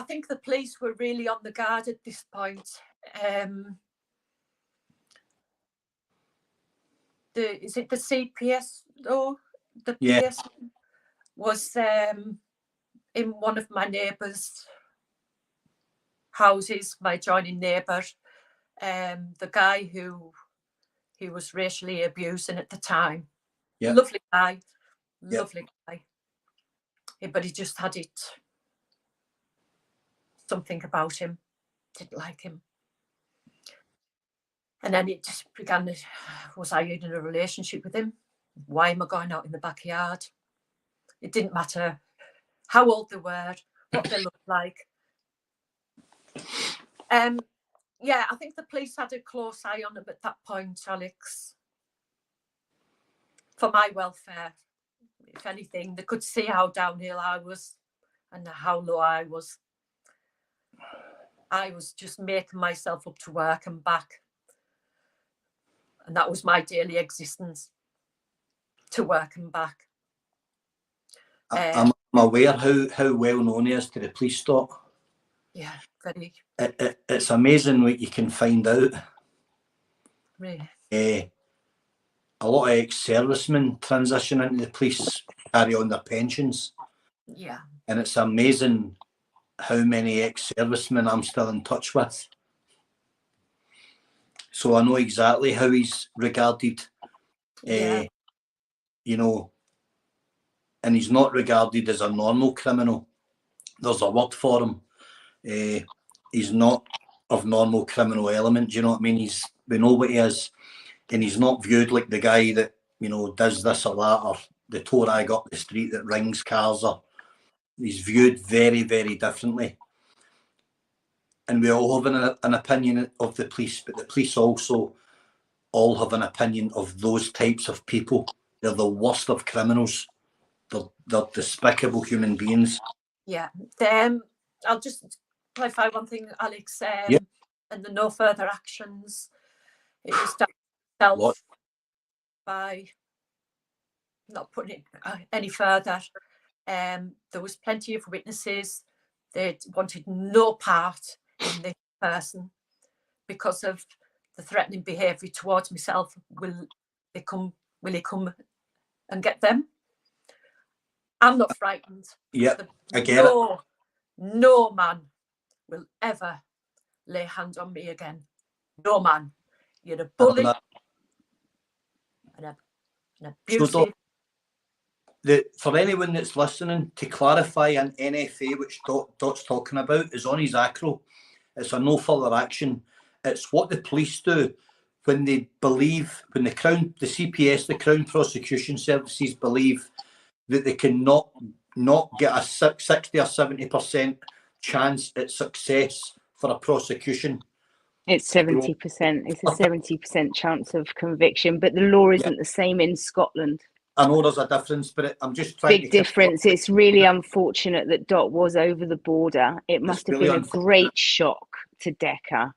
think the police were really on the guard at this point. Is it the CPS though? The PS was in one of my neighbours' houses, my adjoining neighbour. The guy who he was racially abusing at the time. Yeah. Lovely guy. Lovely guy. But he just had something about him. Didn't like him. And then it just began, was I in a relationship with him? Why am I going out in the backyard? It didn't matter how old they were, what they looked like. Yeah, I think the police had a close eye on him at that point, Alex. For my welfare. if anything, they could see how downhill I was and how low I was. I was just making myself up to work and back. And that was my daily existence, to work and back. I'm aware how well known he is to the police, Dot. Yeah, very. It's amazing what you can find out. Really. A lot of ex-servicemen transition into the police, carry on their pensions. Yeah. And it's amazing how many ex-servicemen I'm still in touch with. So I know exactly how he's regarded. Yeah. You know, and he's not regarded as a normal criminal. There's a word for him. He's not of normal criminal element. Do you know what I mean? We know what he is, and he's not viewed like the guy that, you know, does this or that, or the tour I got the street that rings cars. Or he's viewed very, very differently. And we all have an opinion of the police, but the police also all have an opinion of those types of people. They're the worst of criminals. They're despicable human beings. Yeah. I'll just clarify one thing, Alex. Yeah. And the no further actions. It was dealt by not putting it any further. There was plenty of witnesses. They wanted no part in this person because of the threatening behaviour towards myself. Will he come and get them? I'm not frightened. Yeah, I get it. No man will ever lay hands on me again. No man. You're a bully, an abusive. So for anyone that's listening, to clarify, an NFA, which Dot's talking about, is on his acro. It's a no further action. It's what the police do when they believe, when the CPS, the Crown Prosecution Services, believe that they cannot get a 60 or 70% chance at success for a prosecution. It's 70%. It's a 70% chance of conviction, but the law isn't the same in Scotland. I know there's a difference, but I'm just trying to... Big difference. It's really unfortunate that Dot was over the border. It must have been a great shock to Decca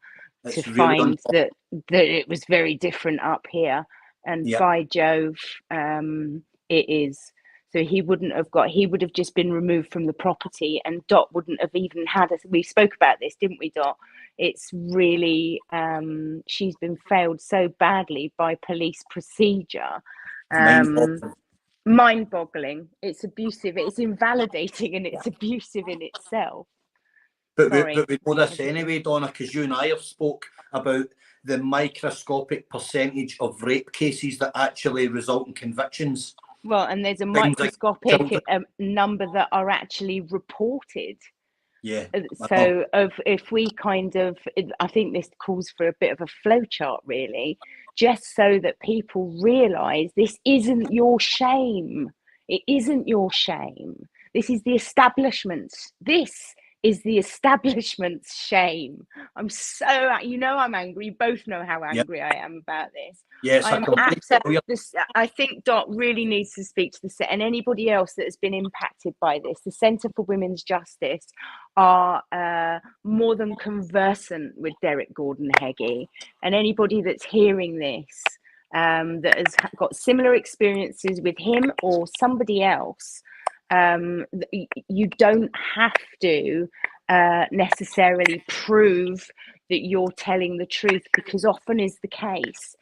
to find that it was very different up here. And by Jove, it is. So he would have just been removed from the property, and Dot wouldn't have even had us. We spoke about this, didn't we, Dot? It's really, she's been failed so badly by police procedure. Mind-boggling. It's abusive. It's invalidating, and it's abusive in itself. But we know this anyway, Donna, because you and I have spoke about the microscopic percentage of rape cases that actually result in convictions. Well, and there's a microscopic number that are actually reported. Yeah. So if we I think this calls for a bit of a flowchart, really, just so that people realise this isn't your shame. It isn't your shame. This is the establishment's. This is the establishment's shame. I'm so, I'm angry. You both know how angry I am about this. Yes, I think Dot really needs to speak to the and anybody else that has been impacted by this. The Centre for Women's Justice are more than conversant with Derek Gordon Heggie'S, and anybody that's hearing this that has got similar experiences with him or somebody else. You don't have to necessarily prove that you're telling the truth, because often is the case.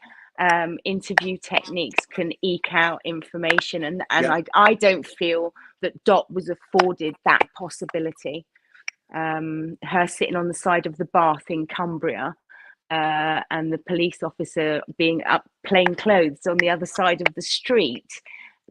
Interview techniques can eke out information, and I don't feel that Dot was afforded that possibility. Her sitting on the side of the bath in Cumbria, and the police officer being up plain clothes on the other side of the street,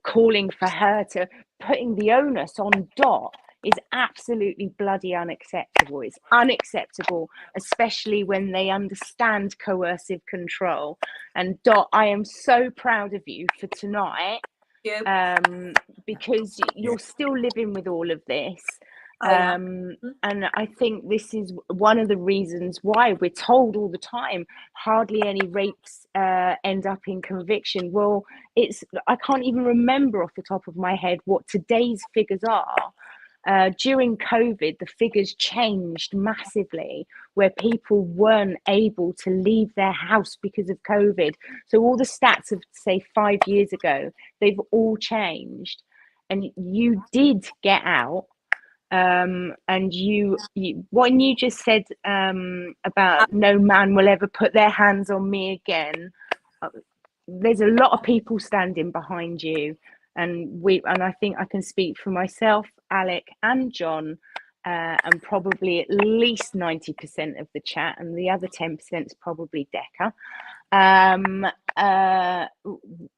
calling for her to putting the onus on Dot is absolutely bloody unacceptable. It's unacceptable, especially when they understand coercive control. And Dot, I am so proud of you for tonight, because you're still living with all of this. And I think this is one of the reasons why we're told all the time hardly any rapes end up in conviction. Well, I can't even remember off the top of my head what today's figures are. During COVID, the figures changed massively, where people weren't able to leave their house because of COVID. So all the stats of, say, 5 years ago, they've all changed. And you did get out. And what you just said about no man will ever put their hands on me again. There's a lot of people standing behind you, and I think I can speak for myself, Alec, and John, and probably at least 90% of the chat, and the other 10% is probably Decca.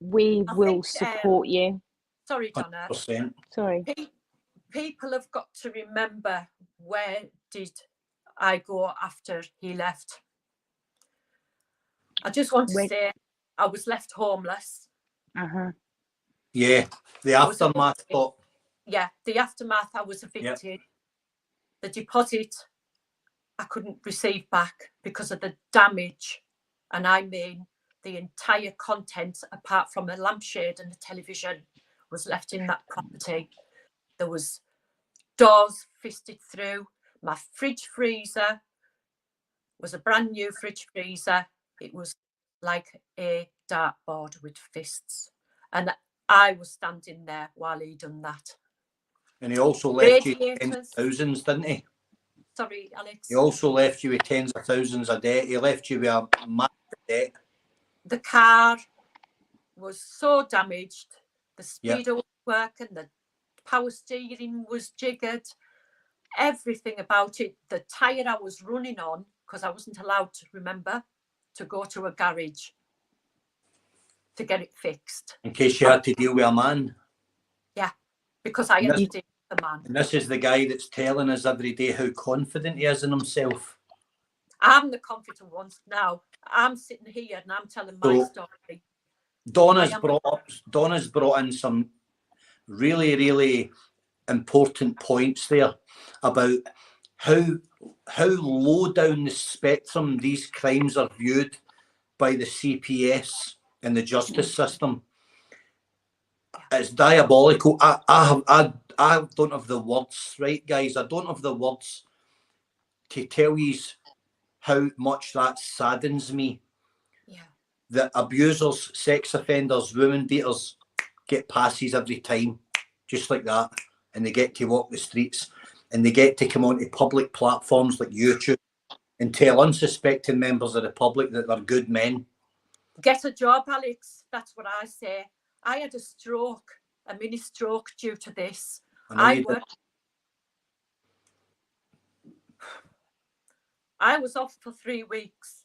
We will support you. Sorry, Donna. 100%. Sorry. People have got to remember, where did I go after he left? I just want to say I was left homeless. Yeah, the aftermath. Yeah, the aftermath, I was evicted. Yep. The deposit I couldn't receive back because of the damage. And I mean the entire contents, apart from a lampshade and a television, was left in that property. There was doors fisted through. My fridge freezer was a brand new fridge freezer. It was like a dartboard with fists. And I was standing there while he done that. And he also left you tens of thousands, didn't he? Sorry, Alex. He also left you with tens of thousands of debt. He left you with a massive debt. The car was so damaged. The speedo was working. The power steering was jiggered. Everything about it. The tyre I was running on, because I wasn't allowed to, remember, to go to a garage to get it fixed. In case you had to deal with a man. Yeah, because I had to deal with a man. And this is the guy that's telling us every day how confident he is in himself. I'm the confident one now. I'm sitting here and I'm telling my story. Donna's brought in some really, really important points there about how low down the spectrum these crimes are viewed by the CPS and the justice system. It's diabolical. I don't have the words, right, guys? I don't have the words to tell you how much that saddens me. Yeah. That abusers, sex offenders, women beaters get passes every time, just like that, and they get to walk the streets, and they get to come onto public platforms like YouTube and tell unsuspecting members of the public that they're good men. Get a job, Alex. That's what I say. I had a mini stroke due to this. I was off for 3 weeks.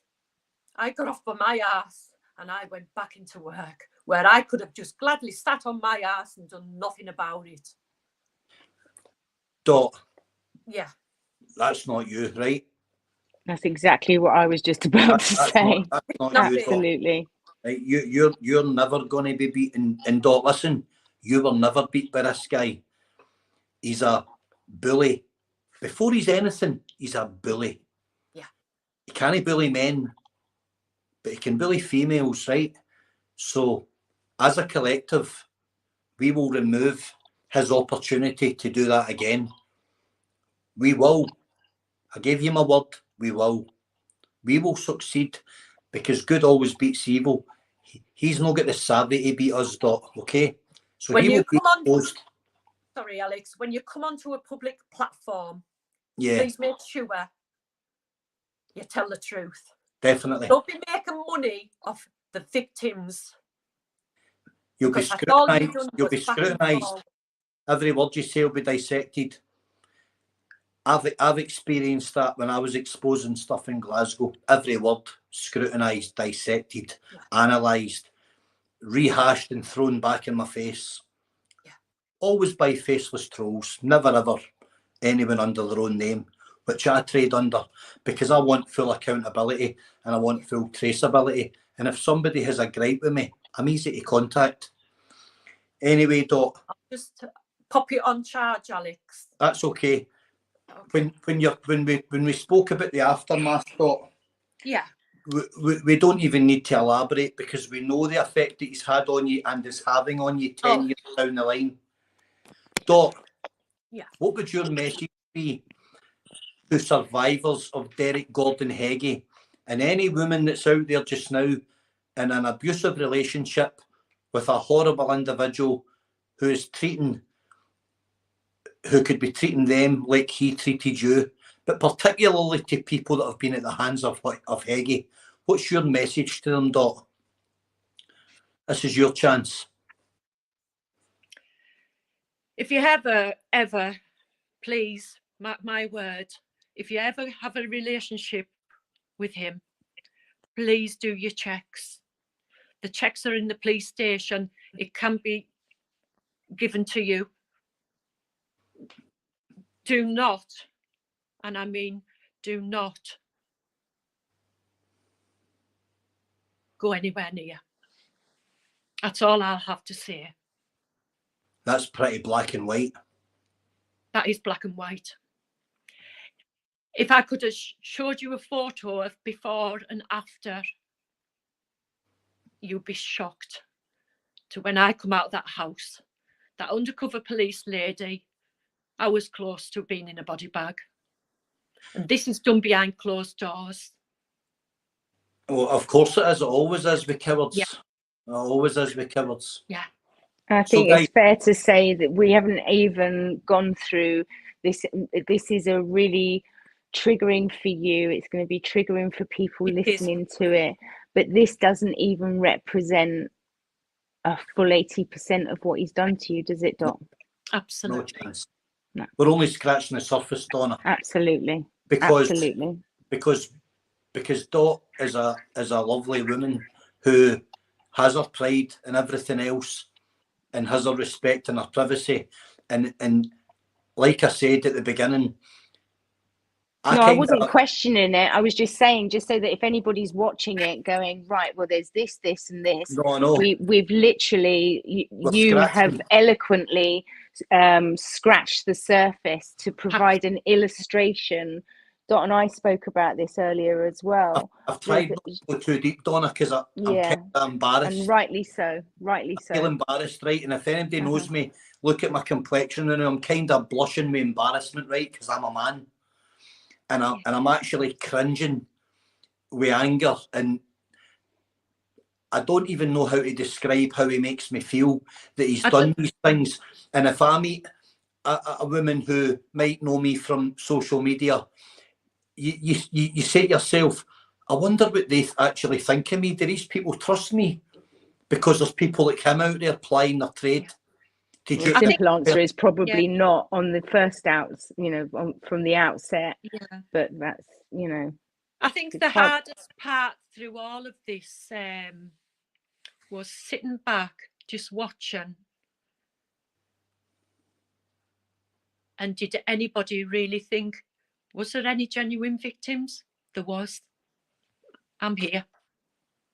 I got off by my ass and I went back into work, where I could have just gladly sat on my ass and done nothing about it. Dot. Yeah. That's not you, right? That's exactly what I was just about to say. That's not absolutely. You, Dot. You're never going to be beaten. And Dot, listen, you were never beat by this guy. He's a bully. Before he's anything, he's a bully. Yeah. He can't bully men, but he can bully females, right? So, as a collective, we will remove his opportunity to do that again. We will. I gave you my word. We will. We will succeed, because good always beats evil. He's not got the savvy to beat us, Dot, okay? So when he will be exposed. Sorry, Alex. When you come onto a public platform, please make sure you tell the truth. Definitely. Don't be making money off the victims. You'll be scrutinised. You'll be scrutinised. Every word you say will be dissected. I've experienced that when I was exposing stuff in Glasgow. Every word scrutinised, dissected, analysed, rehashed and thrown back in my face. Yeah. Always by faceless trolls. Never ever anyone under their own name, which I trade under, because I want full accountability and I want full traceability. And if somebody has a gripe with me, I'm easy to contact. Anyway, Dot. I'll just pop it on charge, Alex. That's okay. Okay. when we spoke about the aftermath, Dot, Yeah. we don't even need to elaborate because we know the effect that he's had on you and is having on you 10 years down the line. Dot, Yeah. what would your message be to survivors of Derek Gordon Heggie'S and any woman that's out there just now in an abusive relationship with a horrible individual who could be treating them like he treated you, but particularly to people that have been at the hands of Heggie's? What's your message to them, Dot? This is your chance. If you ever, please, my word, if you ever have a relationship with him, please do your checks. The checks are in the police station. It can be given to you. Do not, and I mean do not, go anywhere near. That's all I'll have to say. That's pretty black and white. That is black and white. If I could have showed you a photo of before and after, you'd be shocked to when I come out of that house. That undercover police lady, I was close to being in a body bag. And this is done behind closed doors. Well, of course it is. It always is with cowards. Yeah. It always is with cowards. Yeah. I So, think guys, it's fair to say that we haven't even gone through this. This is a really triggering for you. It's going to be triggering for people listening to it. But this doesn't even represent a full 80% of what he's done to you, does it, Dot? Absolutely. no chance. No. We're only scratching the surface, Donna. Absolutely. Because Absolutely. because Dot is a lovely woman who has her pride and everything else, and has her respect and her privacy, and like I said at the beginning, I wasn't questioning it. I was just saying, just so that if anybody's watching it going, right, well, there's this, and this. No. We've literally, you have eloquently scratched the surface to provide an illustration. Dot and I spoke about this earlier as well. I've tried not to go too deep, Donna, because I'm kind of embarrassed. And rightly so. I feel embarrassed, right? And if anybody knows me, look at my complexion and I'm kind of blushing with embarrassment, right? Because I'm a man. And I'm actually cringing with anger, and I don't even know how to describe how he makes me feel that he's done these things. And if I meet a woman who might know me from social media, you say to yourself, I wonder what they actually think of me. Do these people trust me? Because there's people like him out there plying their trade. The simple answer is probably not on the first from the outset. Yeah. But that's, I think the hardest part through all of this was sitting back, just watching. And did anybody really think, was there any genuine victims? There was. I'm here.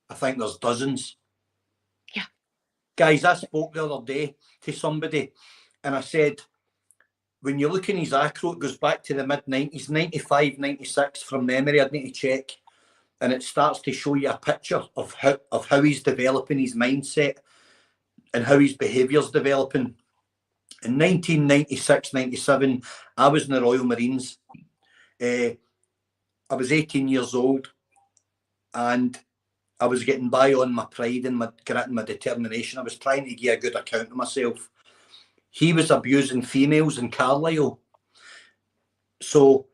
I think there's dozens. Yeah. Guys, I spoke the other day to somebody and I said, when you look in his acro, it goes back to the mid-90s, 95, 96 from memory, I'd need to check. And it starts to show you a picture of how he's developing his mindset and how his behaviour's developing. In 1996, 97, I was in the Royal Marines. I was 18 years old and I was getting by on my pride and my grit and my determination. I was trying to give a good account of myself. He was abusing females in Carlisle. So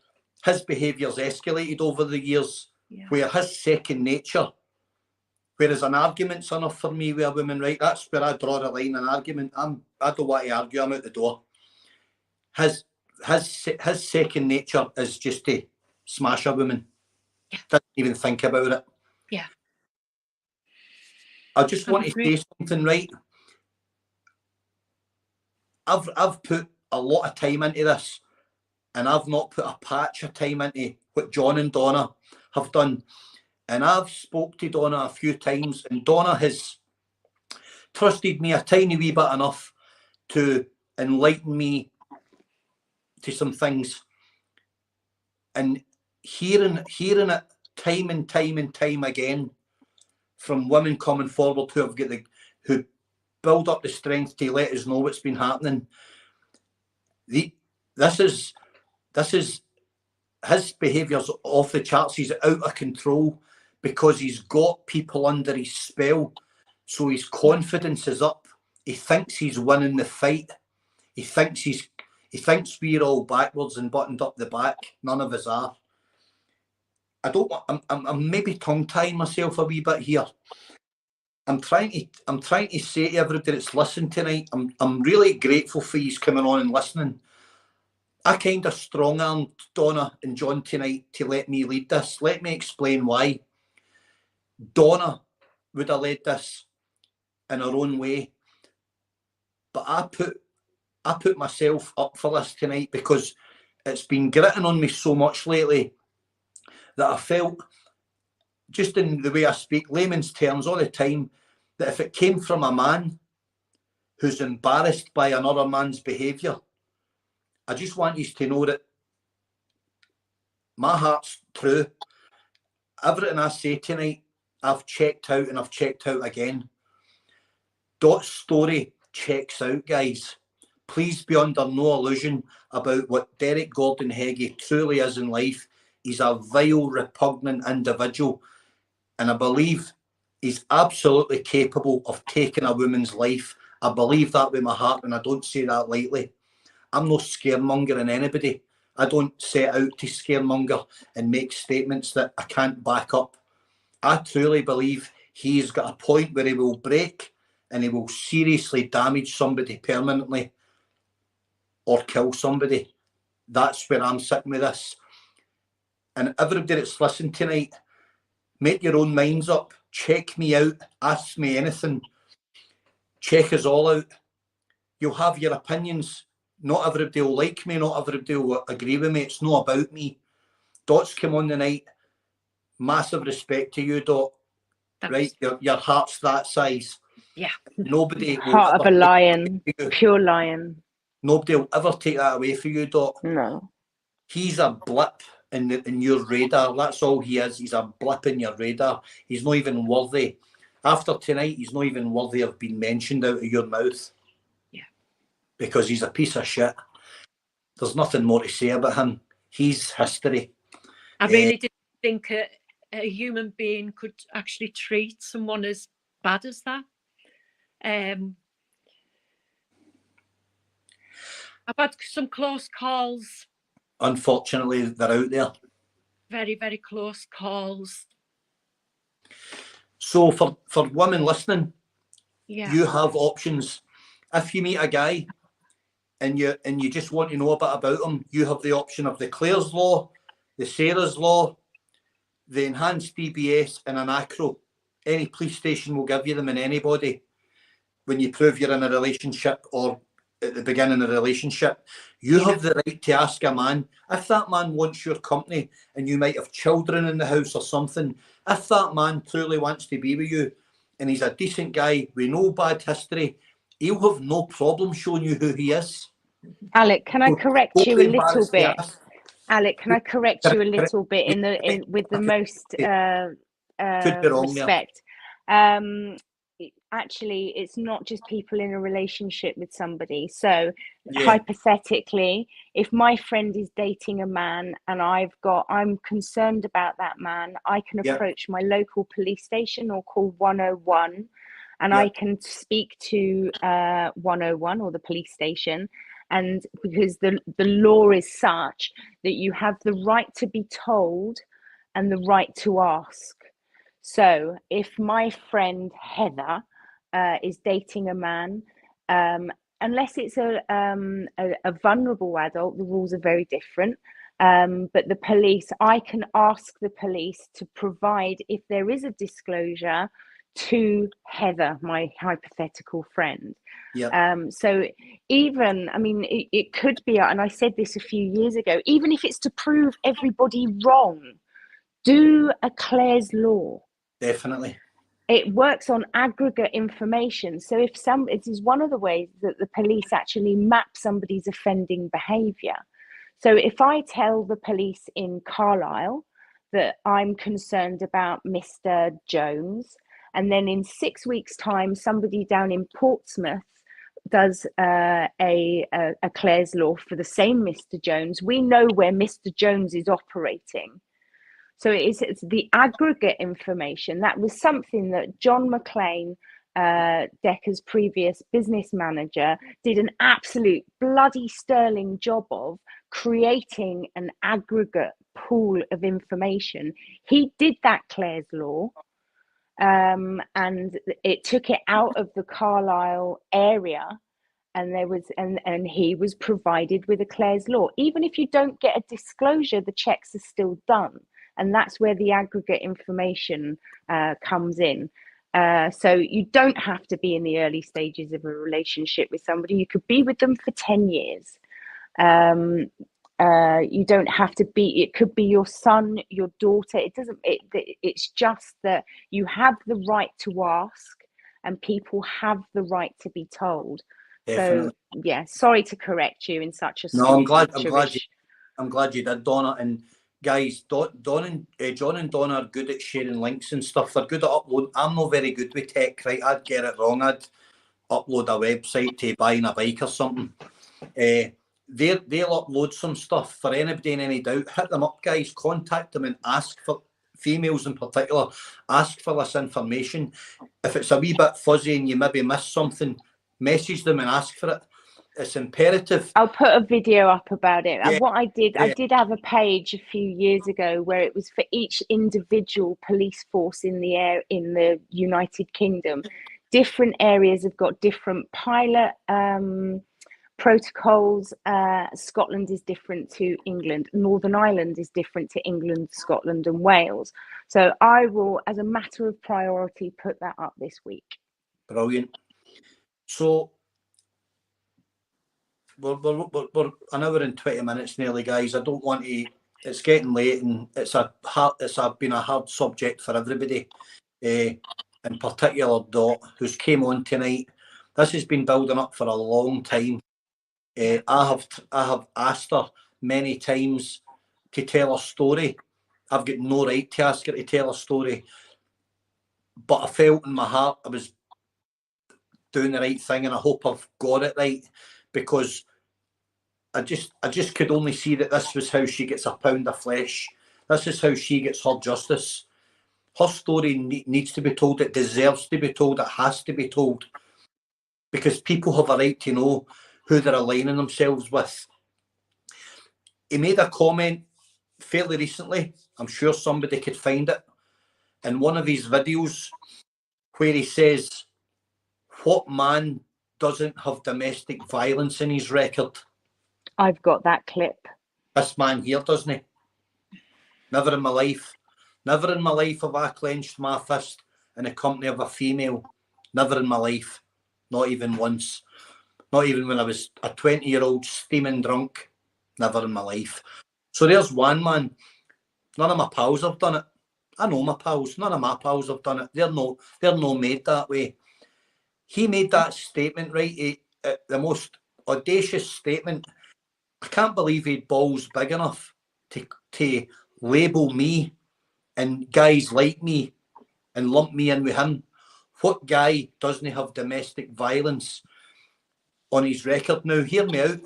his behaviour's escalated over the years, where his second nature, whereas an argument's enough for me with a woman, right? That's where I draw the line. An argument, I don't want to argue, I'm out the door. His second nature is just to smash a woman. Doesn't even think about it. Yeah. I just want to say something, right? I've put a lot of time into this, and I've not put a patch of time into what John and Donna have done. And I've spoke to Donna a few times, and Donna has trusted me a tiny wee bit enough to enlighten me to some things. And hearing it time and time and time again from women coming forward who build up the strength to let us know what's been happening. This is his behaviour's off the charts. He's out of control because he's got people under his spell. So his confidence is up. He thinks he's winning the fight. He thinks we're all backwards and buttoned up the back. None of us are. I'm maybe tongue-tying myself a wee bit here. I'm trying to say to everybody that's listening tonight, I'm really grateful for you coming on and listening. I kind of strong-armed Donna and John tonight to let me lead this. Let me explain why. Donna would have led this in her own way, but I put myself up for this tonight because it's been gritting on me so much lately that I felt, just in the way I speak layman's terms all the time, that if it came from a man who's embarrassed by another man's behaviour, I just want you to know that my heart's true. Everything I say tonight, I've checked out and I've checked out again. Dot's story checks out, guys. Please be under no illusion about what Derek Gordon Heggie truly is in life. He's a vile, repugnant individual. And I believe he's absolutely capable of taking a woman's life. I believe that with my heart, and I don't say that lightly. I'm no scaremongering anybody. I don't set out to scaremonger and make statements that I can't back up. I truly believe he's got a point where he will break and he will seriously damage somebody permanently or kill somebody. That's where I'm sitting with this. And everybody that's listening tonight, make your own minds up. Check me out. Ask me anything. Check us all out. You'll have your opinions. Not everybody will like me. Not everybody will agree with me. It's not about me. Dot's come on tonight. Massive respect to you, Dot. Right? Your heart's that size. Yeah. Nobody will Heart of a lion, pure lion. Nobody will ever take that away from you, Dot. No. He's a blip in your radar. That's all he is. He's a blip in your radar. He's not even worthy. After tonight, he's not even worthy of being mentioned out of your mouth. Yeah. Because he's a piece of shit. There's nothing more to say about him. He's history. I really didn't think a human being could actually treat someone as bad as that. I've had some close calls. Unfortunately, they're out there. Very, very close calls. So for women listening, yeah, you have options. If you meet a guy and you just want to know a bit about him, you have the option of the Clare's Law, the Sarah's Law, the enhanced DBS, and an ACRO. Any police station will give you them, and anybody, when you prove you're in a relationship or at the beginning of a relationship, you have the right to ask a man, if that man wants your company and you might have children in the house or something, if that man truly wants to be with you and he's a decent guy with no bad history, he'll have no problem showing you who he is. Alec, can I correct you a little bit? Ask. Alec, can I correct you a little bit with the most respect? Actually, it's not just people in a relationship with somebody. So hypothetically, if my friend is dating a man and I'm concerned about that man, I can approach my local police station or call 101 and I can speak to 101 or the police station. And because the law is such that you have the right to be told and the right to ask. So if my friend Heather is dating a man, unless it's a vulnerable adult, the rules are very different. But the police, I can ask the police to provide, if there is a disclosure, to Heather, my hypothetical friend. So even, I mean, it could be, and I said this a few years ago, even if it's to prove everybody wrong, do a Clare's Law. Definitely. It works on aggregate information. So it is one of the ways that the police actually map somebody's offending behaviour. So if I tell the police in Carlisle that I'm concerned about Mr. Jones, and then in 6 weeks' time, somebody down in Portsmouth does a Clare's Law for the same Mr. Jones, we know where Mr. Jones is operating. So it's the aggregate information. That was something that John McLean, Decca's previous business manager, did an absolute bloody sterling job of creating an aggregate pool of information. He did that Clare's Law, and it took it out of the Carlisle area, and there was and he was provided with a Clare's Law. Even if you don't get a disclosure, the checks are still done, and that's where the aggregate information comes in. So you don't have to be in the early stages of a relationship with somebody. You could be with them for 10 years. You don't have to be, it could be your son, your daughter. It's just that you have the right to ask, and people have the right to be told. Definitely. So yeah, sorry to correct you in such a No, I'm glad you did, Donna. And guys, John and Donna are good at sharing links and stuff. They're good at upload. I'm not very good with tech, right? I'd get it wrong. I'd upload a website to buying a bike or something. They'll upload some stuff. For anybody in any doubt, hit them up, guys. Contact them and ask for, females in particular, ask for this information. If it's a wee bit fuzzy and you maybe miss something, message them and ask for it. It's imperative. I'll put a video up about it. Yeah, And what I did yeah. have a page a few years ago where it was for each individual police force in the United Kingdom. Different areas have got different pilot protocols. Scotland is different to England. Northern Ireland is different to England, Scotland, and Wales. So I will, as a matter of priority, put that up this week. Brilliant. So we're an hour and 20 minutes nearly, guys. I don't want to. It's getting late, and it's been a hard subject for everybody. In particular, Dot, who's came on tonight. This has been building up for a long time. I have asked her many times to tell a story. I've got no right to ask her to tell a story, but I felt in my heart I was doing the right thing, and I hope I've got it right, because I just could only see that this was how she gets a pound of flesh. This is how she gets her justice. Her story needs to be told. It deserves to be told. It has to be told, because people have a right to know who they're aligning themselves with. He made a comment fairly recently. I'm sure somebody could find it in one of his videos, where he says, "What man doesn't have domestic violence in his record?" I've got that clip. This man here, doesn't he? Never in my life. Never in my life have I clenched my fist in the company of a female. Never in my life. Not even once. Not even when I was a 20-year-old steaming drunk. Never in my life. So there's one man. None of my pals have done it. I know my pals. None of my pals have done it. They're no made that way. He made that statement, right? The most audacious statement. I can't believe he had balls big enough to label me and guys like me and lump me in with him. What guy doesn't have domestic violence on his record? Now, hear me out.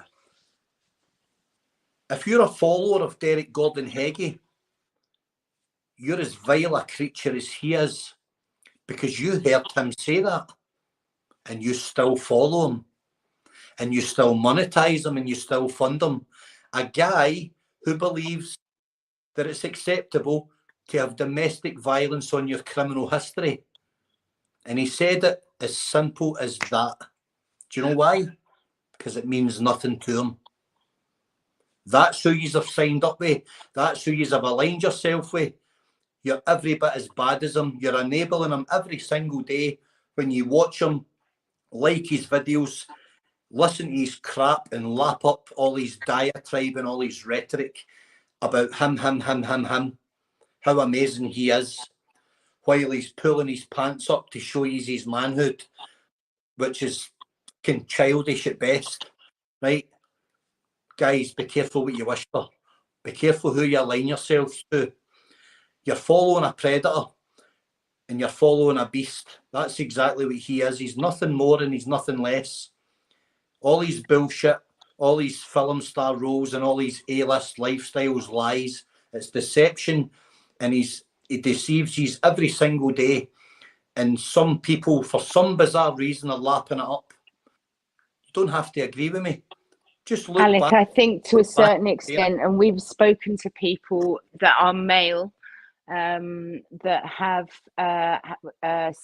If you're a follower of Derek Gordon Heggie'S, you're as vile a creature as he is, because you heard him say that, and you still follow him, and you still monetize him, and you still fund him. A guy who believes that it's acceptable to have domestic violence on your criminal history. And he said it as simple as that. Do you know why? Because it means nothing to him. That's who you have signed up with. That's who you have aligned yourself with. You're every bit as bad as him. You're enabling him every single day when you watch him, like his videos, listen to his crap and lap up all his diatribe and all his rhetoric about him, how amazing he is, while he's pulling his pants up to show you his manhood, which is childish at best, right? guys, be careful what you wish for. Be careful who you align yourselves to. You're following a predator and you're following a beast. That's exactly what he is. He's nothing more and he's nothing less. All his bullshit, all these film star roles and all these A-list lifestyles, lies. It's deception, and he deceives you every single day. And some people, for some bizarre reason, are lapping it up. You don't have to agree with me. Just look Alec, back. I think to a certain Yeah. extent, and we've spoken to people that are male, that have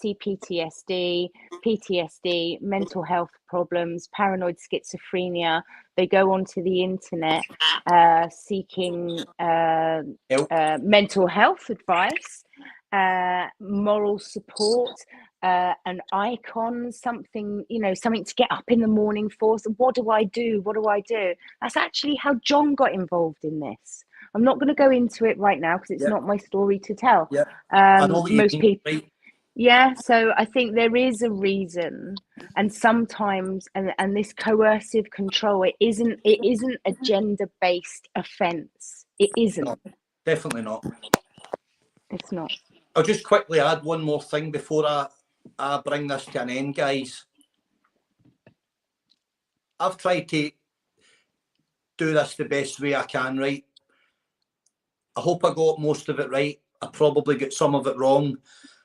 CPTSD, PTSD, mental health problems, paranoid schizophrenia. They go onto the internet seeking mental health advice, moral support, an icon, something, you know, something to get up in the morning for. So what do I do? What do I do? That's actually how John got involved in this. I'm not going to go into it right now because it's not my story to tell. Yeah. I know what Most you mean, people, right? yeah. So I think there is a reason, and sometimes, and this coercive control, it isn't a gender-based offence. It isn't. No, definitely not. It's not. I'll just quickly add one more thing before I bring this to an end, guys. I've tried to do this the best way I can, right? I hope I got most of it right. I probably got some of it wrong.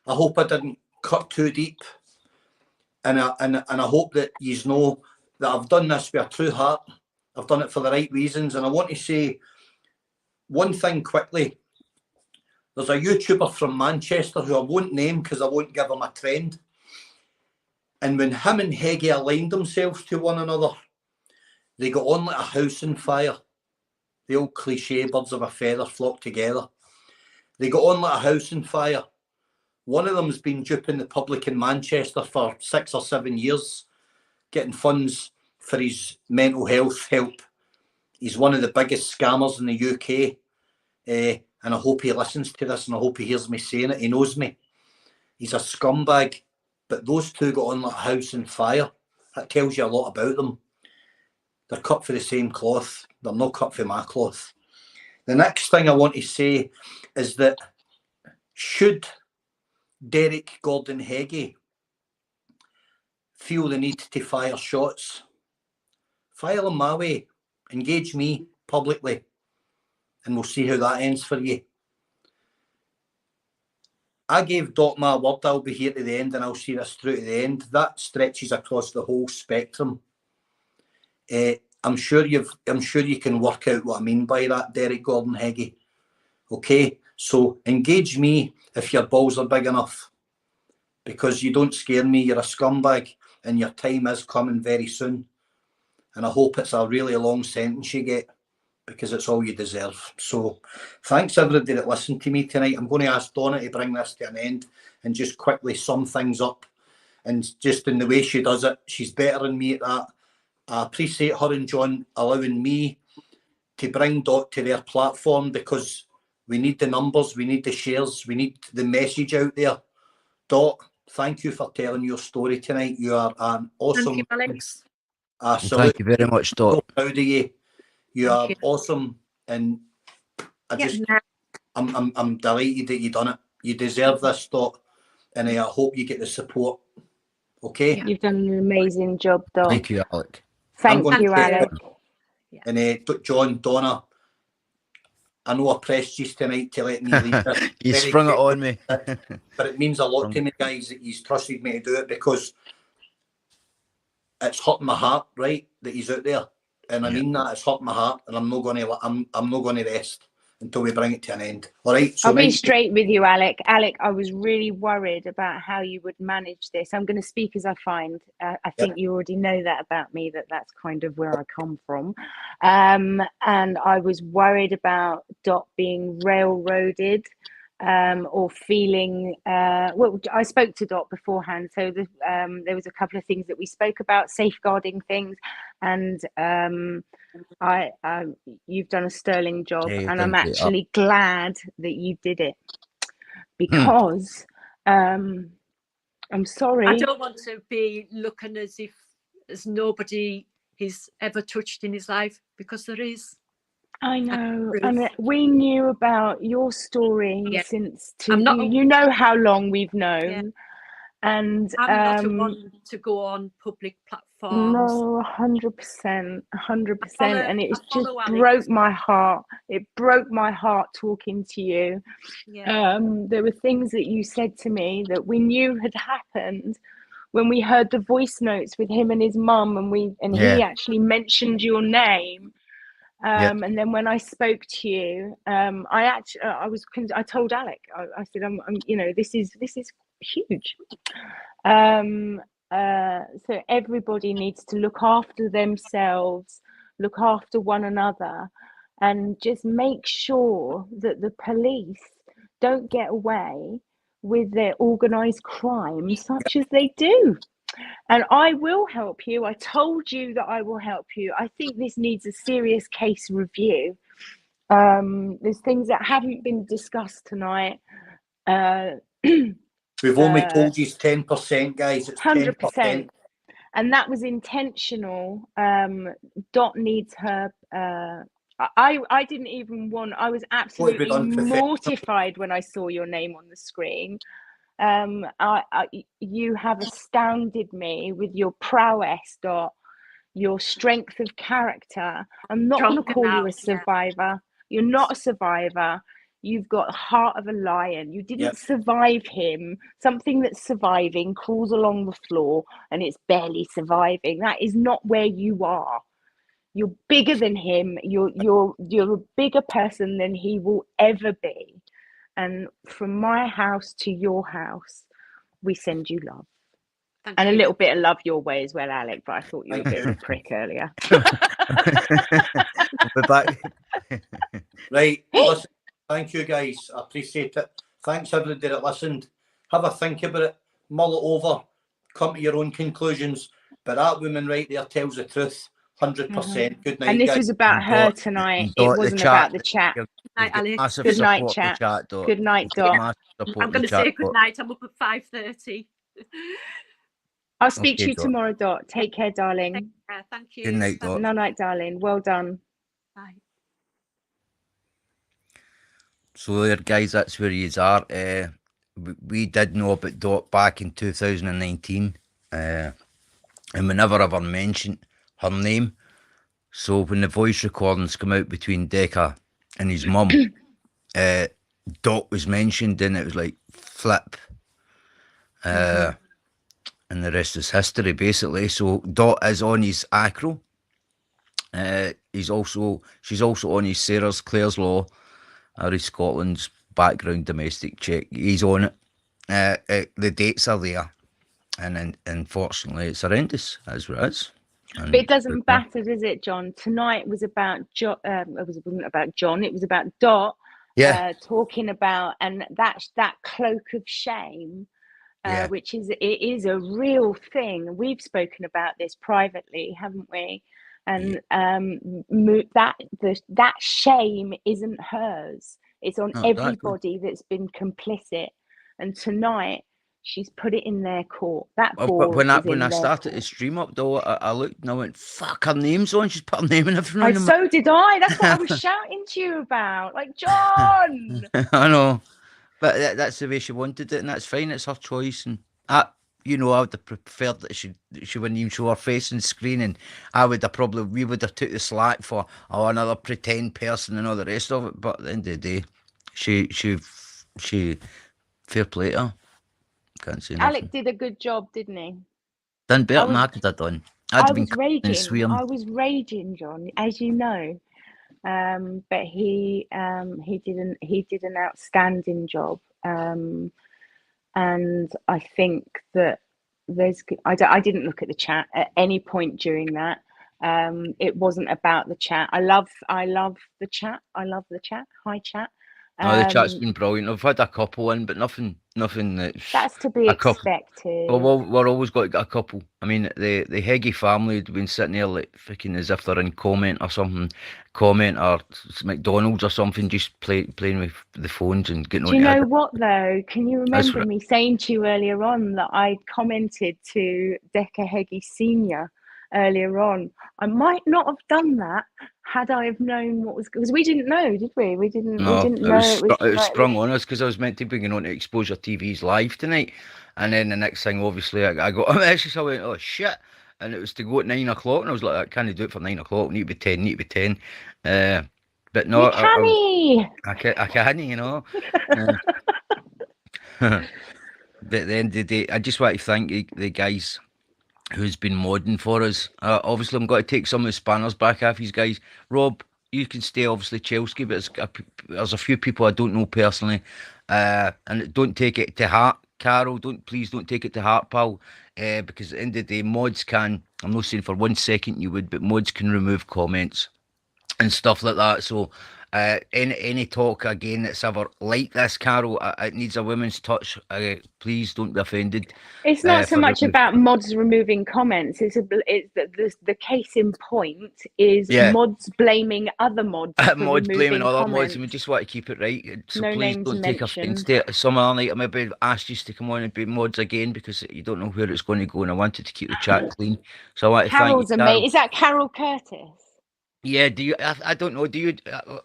I hope I didn't cut too deep. And I hope that you know that I've done this with a true heart. I've done it for the right reasons. And I want to say one thing quickly. There's a YouTuber from Manchester who I won't name because I won't give him a trend. And when him and Heggie aligned themselves to one another, they got on like a house on fire. The old cliche, birds of a feather flock together. They got on like a house on fire. One of them's been duping the public in Manchester for 6 or 7 years, getting funds for his mental health help. He's one of the biggest scammers in the UK. And I hope he listens to this and I hope he hears me saying it. He knows me. He's a scumbag. But those two got on like a house on fire. That tells you a lot about them. They're cut for the same cloth. They're not cut for my cloth. The next thing I want to say is that should Derek Gordon Heggie feel the need to fire shots, fire them my way. Engage me publicly. And we'll see how that ends for you. I gave Doc my word I'll be here to the end and I'll see this through to the end. That stretches across the whole spectrum. I'm sure you can work out what I mean by that, Derek Gordon Heggie. Okay, so engage me if your balls are big enough, because you don't scare me. You're a scumbag and your time is coming very soon. And I hope it's a really long sentence you get, because it's all you deserve. So thanks everybody that listened to me tonight. I'm going to ask Donna to bring this to an end and just quickly sum things up. And just in the way she does it, she's better than me at that. I appreciate her and John allowing me to bring Dot to their platform, because we need the numbers, we need the shares, we need the message out there. Dot, thank you for telling your story tonight. You are an awesome. Thank you, Alex. Thank you very much, Dot. So proud of you. You are awesome, and I'm delighted that you done it. You deserve this, Dot, and I hope you get the support. Okay. You've done an amazing job, Dot. Thank you, Alec. Thank you, Alec. And John, Donna, I know I pressed you tonight to let me leave this. You sprung it on me. But it means a lot to me, guys, that he's trusted me to do it, because it's hurting my heart, right, that he's out there. And I mean that, it's hurting my heart, and I'm not going to rest until we bring it to an end. All right. So I'll be straight with you, Alec. Alec, I was really worried about how you would manage this. I'm going to speak as I find. I think you already know that about me, that's kind of where I come from. And I was worried about Dot being railroaded, or feeling, well, I spoke to Dot beforehand. So there was a couple of things that we spoke about, safeguarding things, and you've done a sterling job, and I'm actually glad that you did it, because I'm sorry. I don't want to be looking as if there's nobody he's ever touched in his life, because there is. I know, proof. and we knew about your story Yeah. since I'm not you know how long we've known, Yeah. and I'm not a one to go on public platforms. no, 100%, and it just follow Alex. broke my heart. It broke my heart talking to you. Yeah. There were things that you said to me that we knew had happened when we heard the voice notes with him and his mum, and he actually mentioned your name. And then when I spoke to you, I told Alec, I said, I'm you know, this is huge. So everybody needs to look after themselves, look after one another, and just make sure that the police don't get away with their organised crime such as they do. And I will help you. I told you that I will help you. I think this needs a serious case review. There's things that haven't been discussed tonight. We've only told you 10%, guys. It's 10%. And that was intentional. Dot needs her. I didn't even want. I was absolutely mortified when I saw your name on the screen. You have astounded me with your prowess, Dot, your strength of character. I'm not going to call you a survivor. You're not a survivor. You've got the heart of a lion. You didn't survive him. Something that's surviving crawls along the floor and it's barely surviving. That is not where you are. You're bigger than him. You're a bigger person than he will ever be. And from my house to your house, we send you love. Thank you. A little bit of love your way as well, Alec, but I thought you were a bit of a prick earlier. We're back. Right, listen, thank you guys. I appreciate it. Thanks everybody that listened. Have a think about it, mull it over, come to your own conclusions. But that woman right there tells the truth. 100%. Good night, and this guys. was about her tonight. It wasn't about the chat. Good night, Alex. Good night, chat. Good night, Dot. I'm going to say good night. I'm up at 5:30. I'll speak to you tomorrow, Dot. Take care, darling. Take care. Thank you. Good night, Dot. Night, night, darling. Well done. Bye. So there, guys, that's where you are. We did know about Dot back in 2019, and we never ever mentioned her name. So when the voice recordings come out between Decca and his mum, Dot was mentioned, and it was like flip. And the rest is history, basically. So Dot is on his acro. She's also on his Sarah's Clare's Law, Irish Scotland's background domestic check. He's on it. The dates are there, and unfortunately, it's horrendous as well as. But it doesn't matter, does it, John? Tonight was about John. It wasn't about John. It was about Dot. Talking about that cloak of shame. Which is a real thing. We've spoken about this privately, haven't we? And that shame isn't hers. It's on everybody that's been complicit. And tonight, she's put it in their court. When I started to stream up, though, I looked and I went, "Fuck, her name's on." She's put her name in everything. So did I. That's what I was shouting to you about. Like, John. I know. But that's the way she wanted it, and that's fine. It's her choice, and I would have preferred that she wouldn't even show her face on screen, and we would have took the slack for another pretend person and all the rest of it. But at the end of the day, she fair play to her. Can't say nothing. Alec did a good job, didn't he? Done better than I could have done. I was raging, John, as you know. But he did an outstanding job, and I think that I didn't look at the chat at any point during that. It wasn't about the chat. I love the chat. Hi, chat. The chat's been brilliant. I've had a couple in, but nothing that's to be expected. Well, we're always got to get a couple. I mean, the Heggie'S family had been sitting there like freaking as if they're in comment or McDonald's or something, just playing with the phones and getting on. Do you know what though? Can you remember me saying to you earlier on that I commented to Decca Heggie'S Senior earlier on. I might not have done that had I have known what was, because we didn't know, did we? We didn't No, know it was it was like sprung on us because I was meant to be going on to Exposure TV's live tonight, and then the next thing, obviously, I got a message. I went, "Oh shit!" And it was to go at 9 o'clock, and I was like, "I can't do it for 9 o'clock. Need to be 10. Need to be 10." But no, you canny. I can, you know. Uh, but at the end of the day, I just want to thank the guys who's been modding for us. Obviously, I'm going to take some of the spanners back off these guys. Rob, you can stay, obviously, Chelsea, but there's a few people I don't know personally. And don't take it to heart, Carol. Please don't take it to heart, pal. Because at the end of the day, mods can, I'm not saying for 1 second you would, but mods can remove comments and stuff like that. So any talk again that's ever like this, Carol, it needs a woman's touch. Please don't be offended. It's not so for much the, about mods removing comments. It's the case in point is yeah. mods blaming other mods for Mods blaming removing other mods, comments. and we just want to keep it right. So No please names don't take offence mentioned. to it. Some other night I maybe asked you to come on and be mods again because you don't know where it's going to go, and I wanted to keep the chat clean. So I want to thank Carol's you, a Carol. mate. Is that Carol Curtis? Yeah, do you? I don't know. Do you?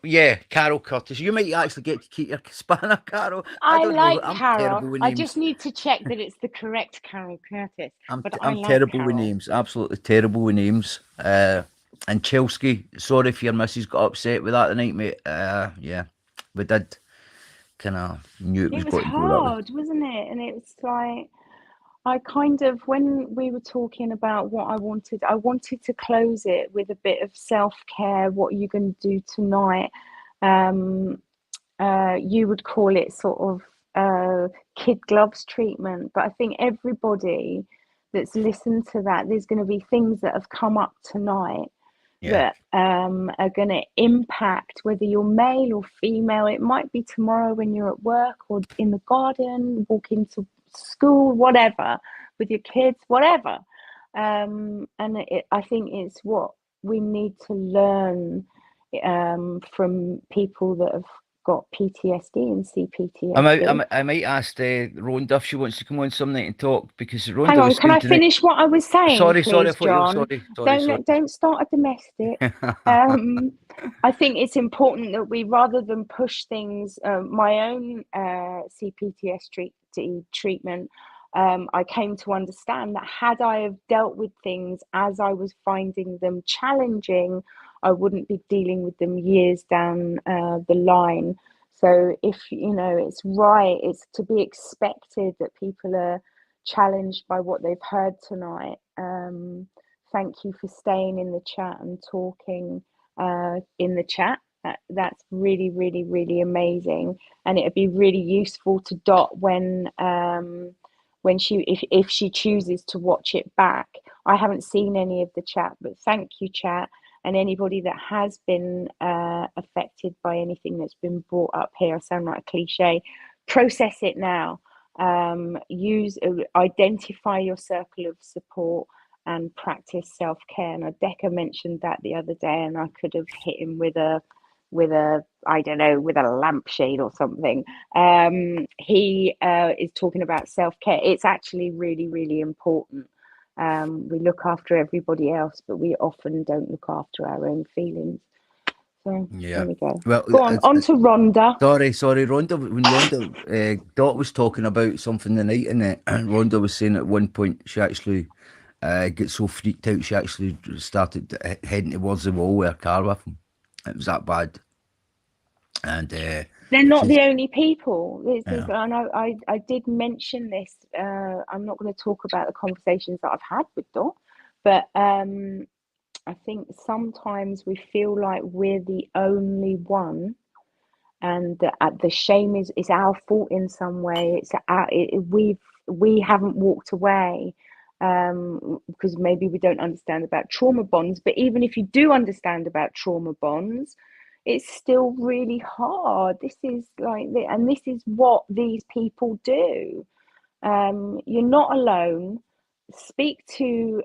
Yeah, Carol Curtis. You might actually get to keep your spanner, Carol. I I don't know. like I'm Carol. terrible with I names. just need to check that it's the correct Carol Curtis. But I I'm like terrible Carol. with names. Absolutely terrible with names. And Chelsea, sorry if your missus got upset with that tonight, mate. Yeah, we did. Kind of knew it was It was going to go that way. hard, wasn't it? And it was like, I kind of, when we were talking about what I wanted to close it with a bit of self-care. What are you going to do tonight? You would call it sort of kid gloves treatment, but I think everybody that's listened to that, there's going to be things that have come up tonight Yeah. that are going to impact whether you're male or female. It might be tomorrow when you're at work or in the garden, walking to school, whatever, with your kids, whatever. And I think it's what we need to learn from people that have got PTSD and CPTSD. I might ask Rhonda if she wants to come on some night and talk because Hang Rhonda on, was can saying I tonight. finish what I was saying, Sorry, I please, thought you. John? Sorry. Don't start a domestic. I think it's important that we, rather than push things, my own CPTSD treatment, I came to understand that had I have dealt with things as I was finding them challenging, I wouldn't be dealing with them years down the line. So if, it's right, it's to be expected that people are challenged by what they've heard tonight. Thank you for staying in the chat and talking in the chat. That's really, really, really amazing. And it'd be really useful to Dot when she, if she chooses to watch it back. I haven't seen any of the chat, but thank you, chat. And anybody that has been affected by anything that's been brought up here, I sound like a cliche, process it now. Identify your circle of support and practice self-care. And Decca mentioned that the other day, and I could have hit him with a I don't know, with a lampshade or something. He is talking about self-care. It's actually really, really important. We look after everybody else, but we often don't look after our own feelings. So Yeah. there we go. Well, Go on to Rhonda. Sorry, Rhonda. When Rhonda Dot was talking about something the night, and Rhonda was saying at one point she actually got so freaked out she actually started heading towards the wall with her car with him. It was that bad. And they're not the only people. Yeah. I know I did mention this. I'm not going to talk about the conversations that I've had with Dot, but I think sometimes we feel like we're the only one, and the shame is our fault in some way. We haven't walked away because maybe we don't understand about trauma bonds. But even if you do understand about trauma bonds, it's still really hard. This is and this is what these people do. You're not alone. Speak to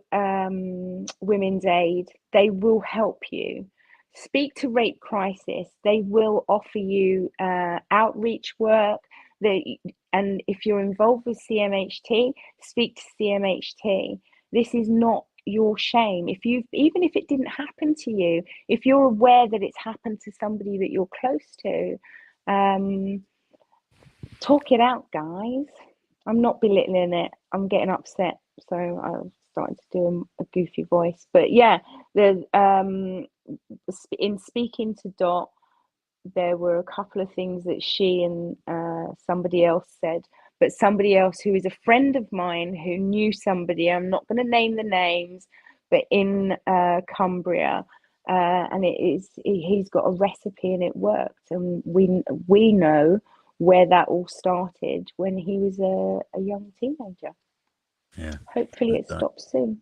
Women's Aid. They will help you. Speak to Rape Crisis. They will offer you outreach work. And if you're involved with CMHT, speak to CMHT. This is not your shame. Even if it didn't happen to you, if you're aware that it's happened to somebody that you're close to, talk it out, guys. I'm not belittling it. I'm getting upset, so I'm starting to do a goofy voice. But yeah, in speaking to Dot, there were a couple of things that she and somebody else said, but somebody else who is a friend of mine who knew somebody, I'm not going to name the names, but in Cumbria, and he's got a recipe and it worked, and we know where that all started when he was a young teenager. Yeah. Hopefully it stops soon.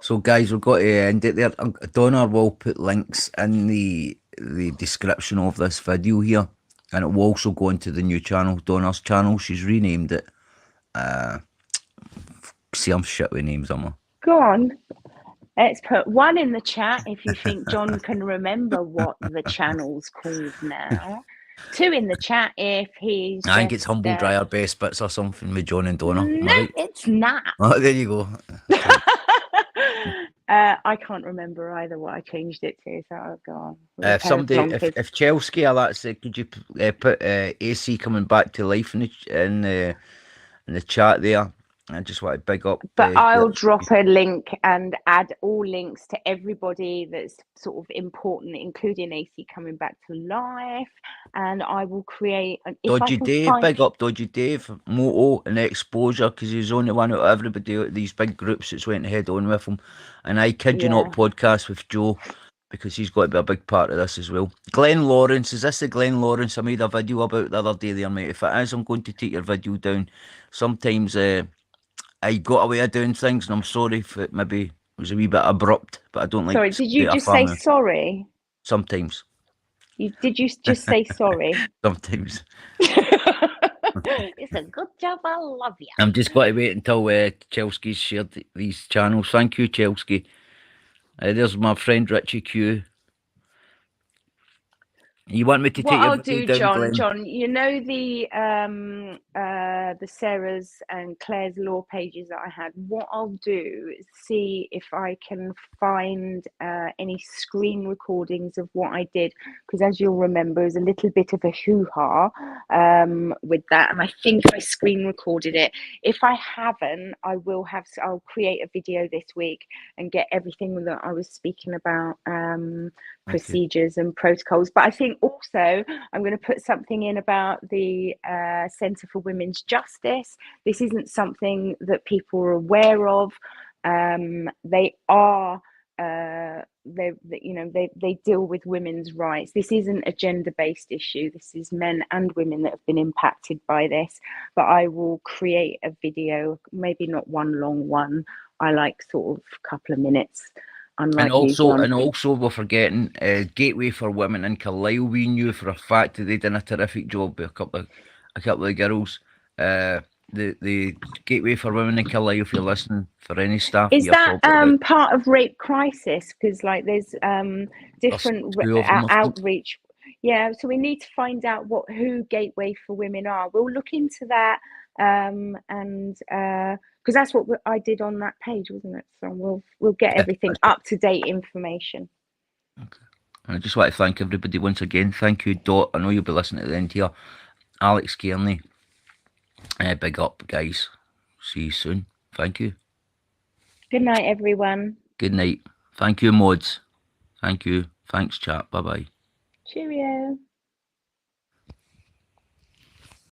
So guys, we've got to end it there. Donna will put links in the description of this video here, and it will also go into the new channel, Donna's channel. She's renamed it. See, I'm shit with names, am I? Go on. Let's put 1 in the chat if you think John can remember what the channel's called now. 2 in the chat if he's I think it's Humble Dryer Best Bits or something with John and Donna. No, Right? it's not. Oh, there you go. I can't remember either what I changed it to, so I'll go on. If Chelsea or that said, could you put AC coming back to life in the chat there? I just want to big up. But I'll drop a link and add all links to everybody that's sort of important, including AC coming back to life. And I will create an. Dodgy Dave, big up Dodgy Dave, Moto and Exposure, because he's the only one out of everybody out of these big groups that's went head on with him. And I Kid You Not podcast with Joe, because he's got to be a big part of this as well. Glenn Lawrence, is this the Glenn Lawrence I made a video about the other day there, mate? If it is, I'm going to take your video down. Sometimes I got away of doing things, and I'm sorry if it maybe was a wee bit abrupt, but I don't like. Sorry, did you just say sorry? Sometimes. Did you just say sorry? Sometimes. It's a good job. I love you. I'm just going to wait until Chelsea's shared these channels. Thank you, Chelsea. There's my friend Richie Q. You want me to take your video down, John, Glenn? John, you know the Sarah's and Claire's law pages that I had. What I'll do is see if I can find any screen recordings of what I did, because as you'll remember, it was a little bit of a hoo-ha with that, and I think I screen recorded it. If I haven't, I'll create a video this week and get everything that I was speaking about, procedures and protocols. But I think also I'm going to put something in about the Centre for Women's Justice. This isn't something that people are aware of. They deal with women's rights. This isn't a gender-based issue. This is men and women that have been impacted by this. But I will create a video, maybe not one long one. I like sort of a couple of minutes. And also we're forgetting Gateway for Women in Carlisle. We knew for a fact that they did a terrific job with a couple of girls. The Gateway for Women in Carlisle, if you're listening, for any staff. Is that part of Rape Crisis? Because like there's different outreach. Yeah, so we need to find out who Gateway for Women are. We'll look into that, and because that's what I did on that page, wasn't it? So we'll get everything up to date information. Okay. I just want to thank everybody once again. Thank you, Dot. I know you'll be listening at the end here. Alex Kearney, big up, guys. See you soon. Thank you. Good night, everyone. Good night. Thank you, mods. Thank you. Thanks, chat. Bye bye. Cheerio.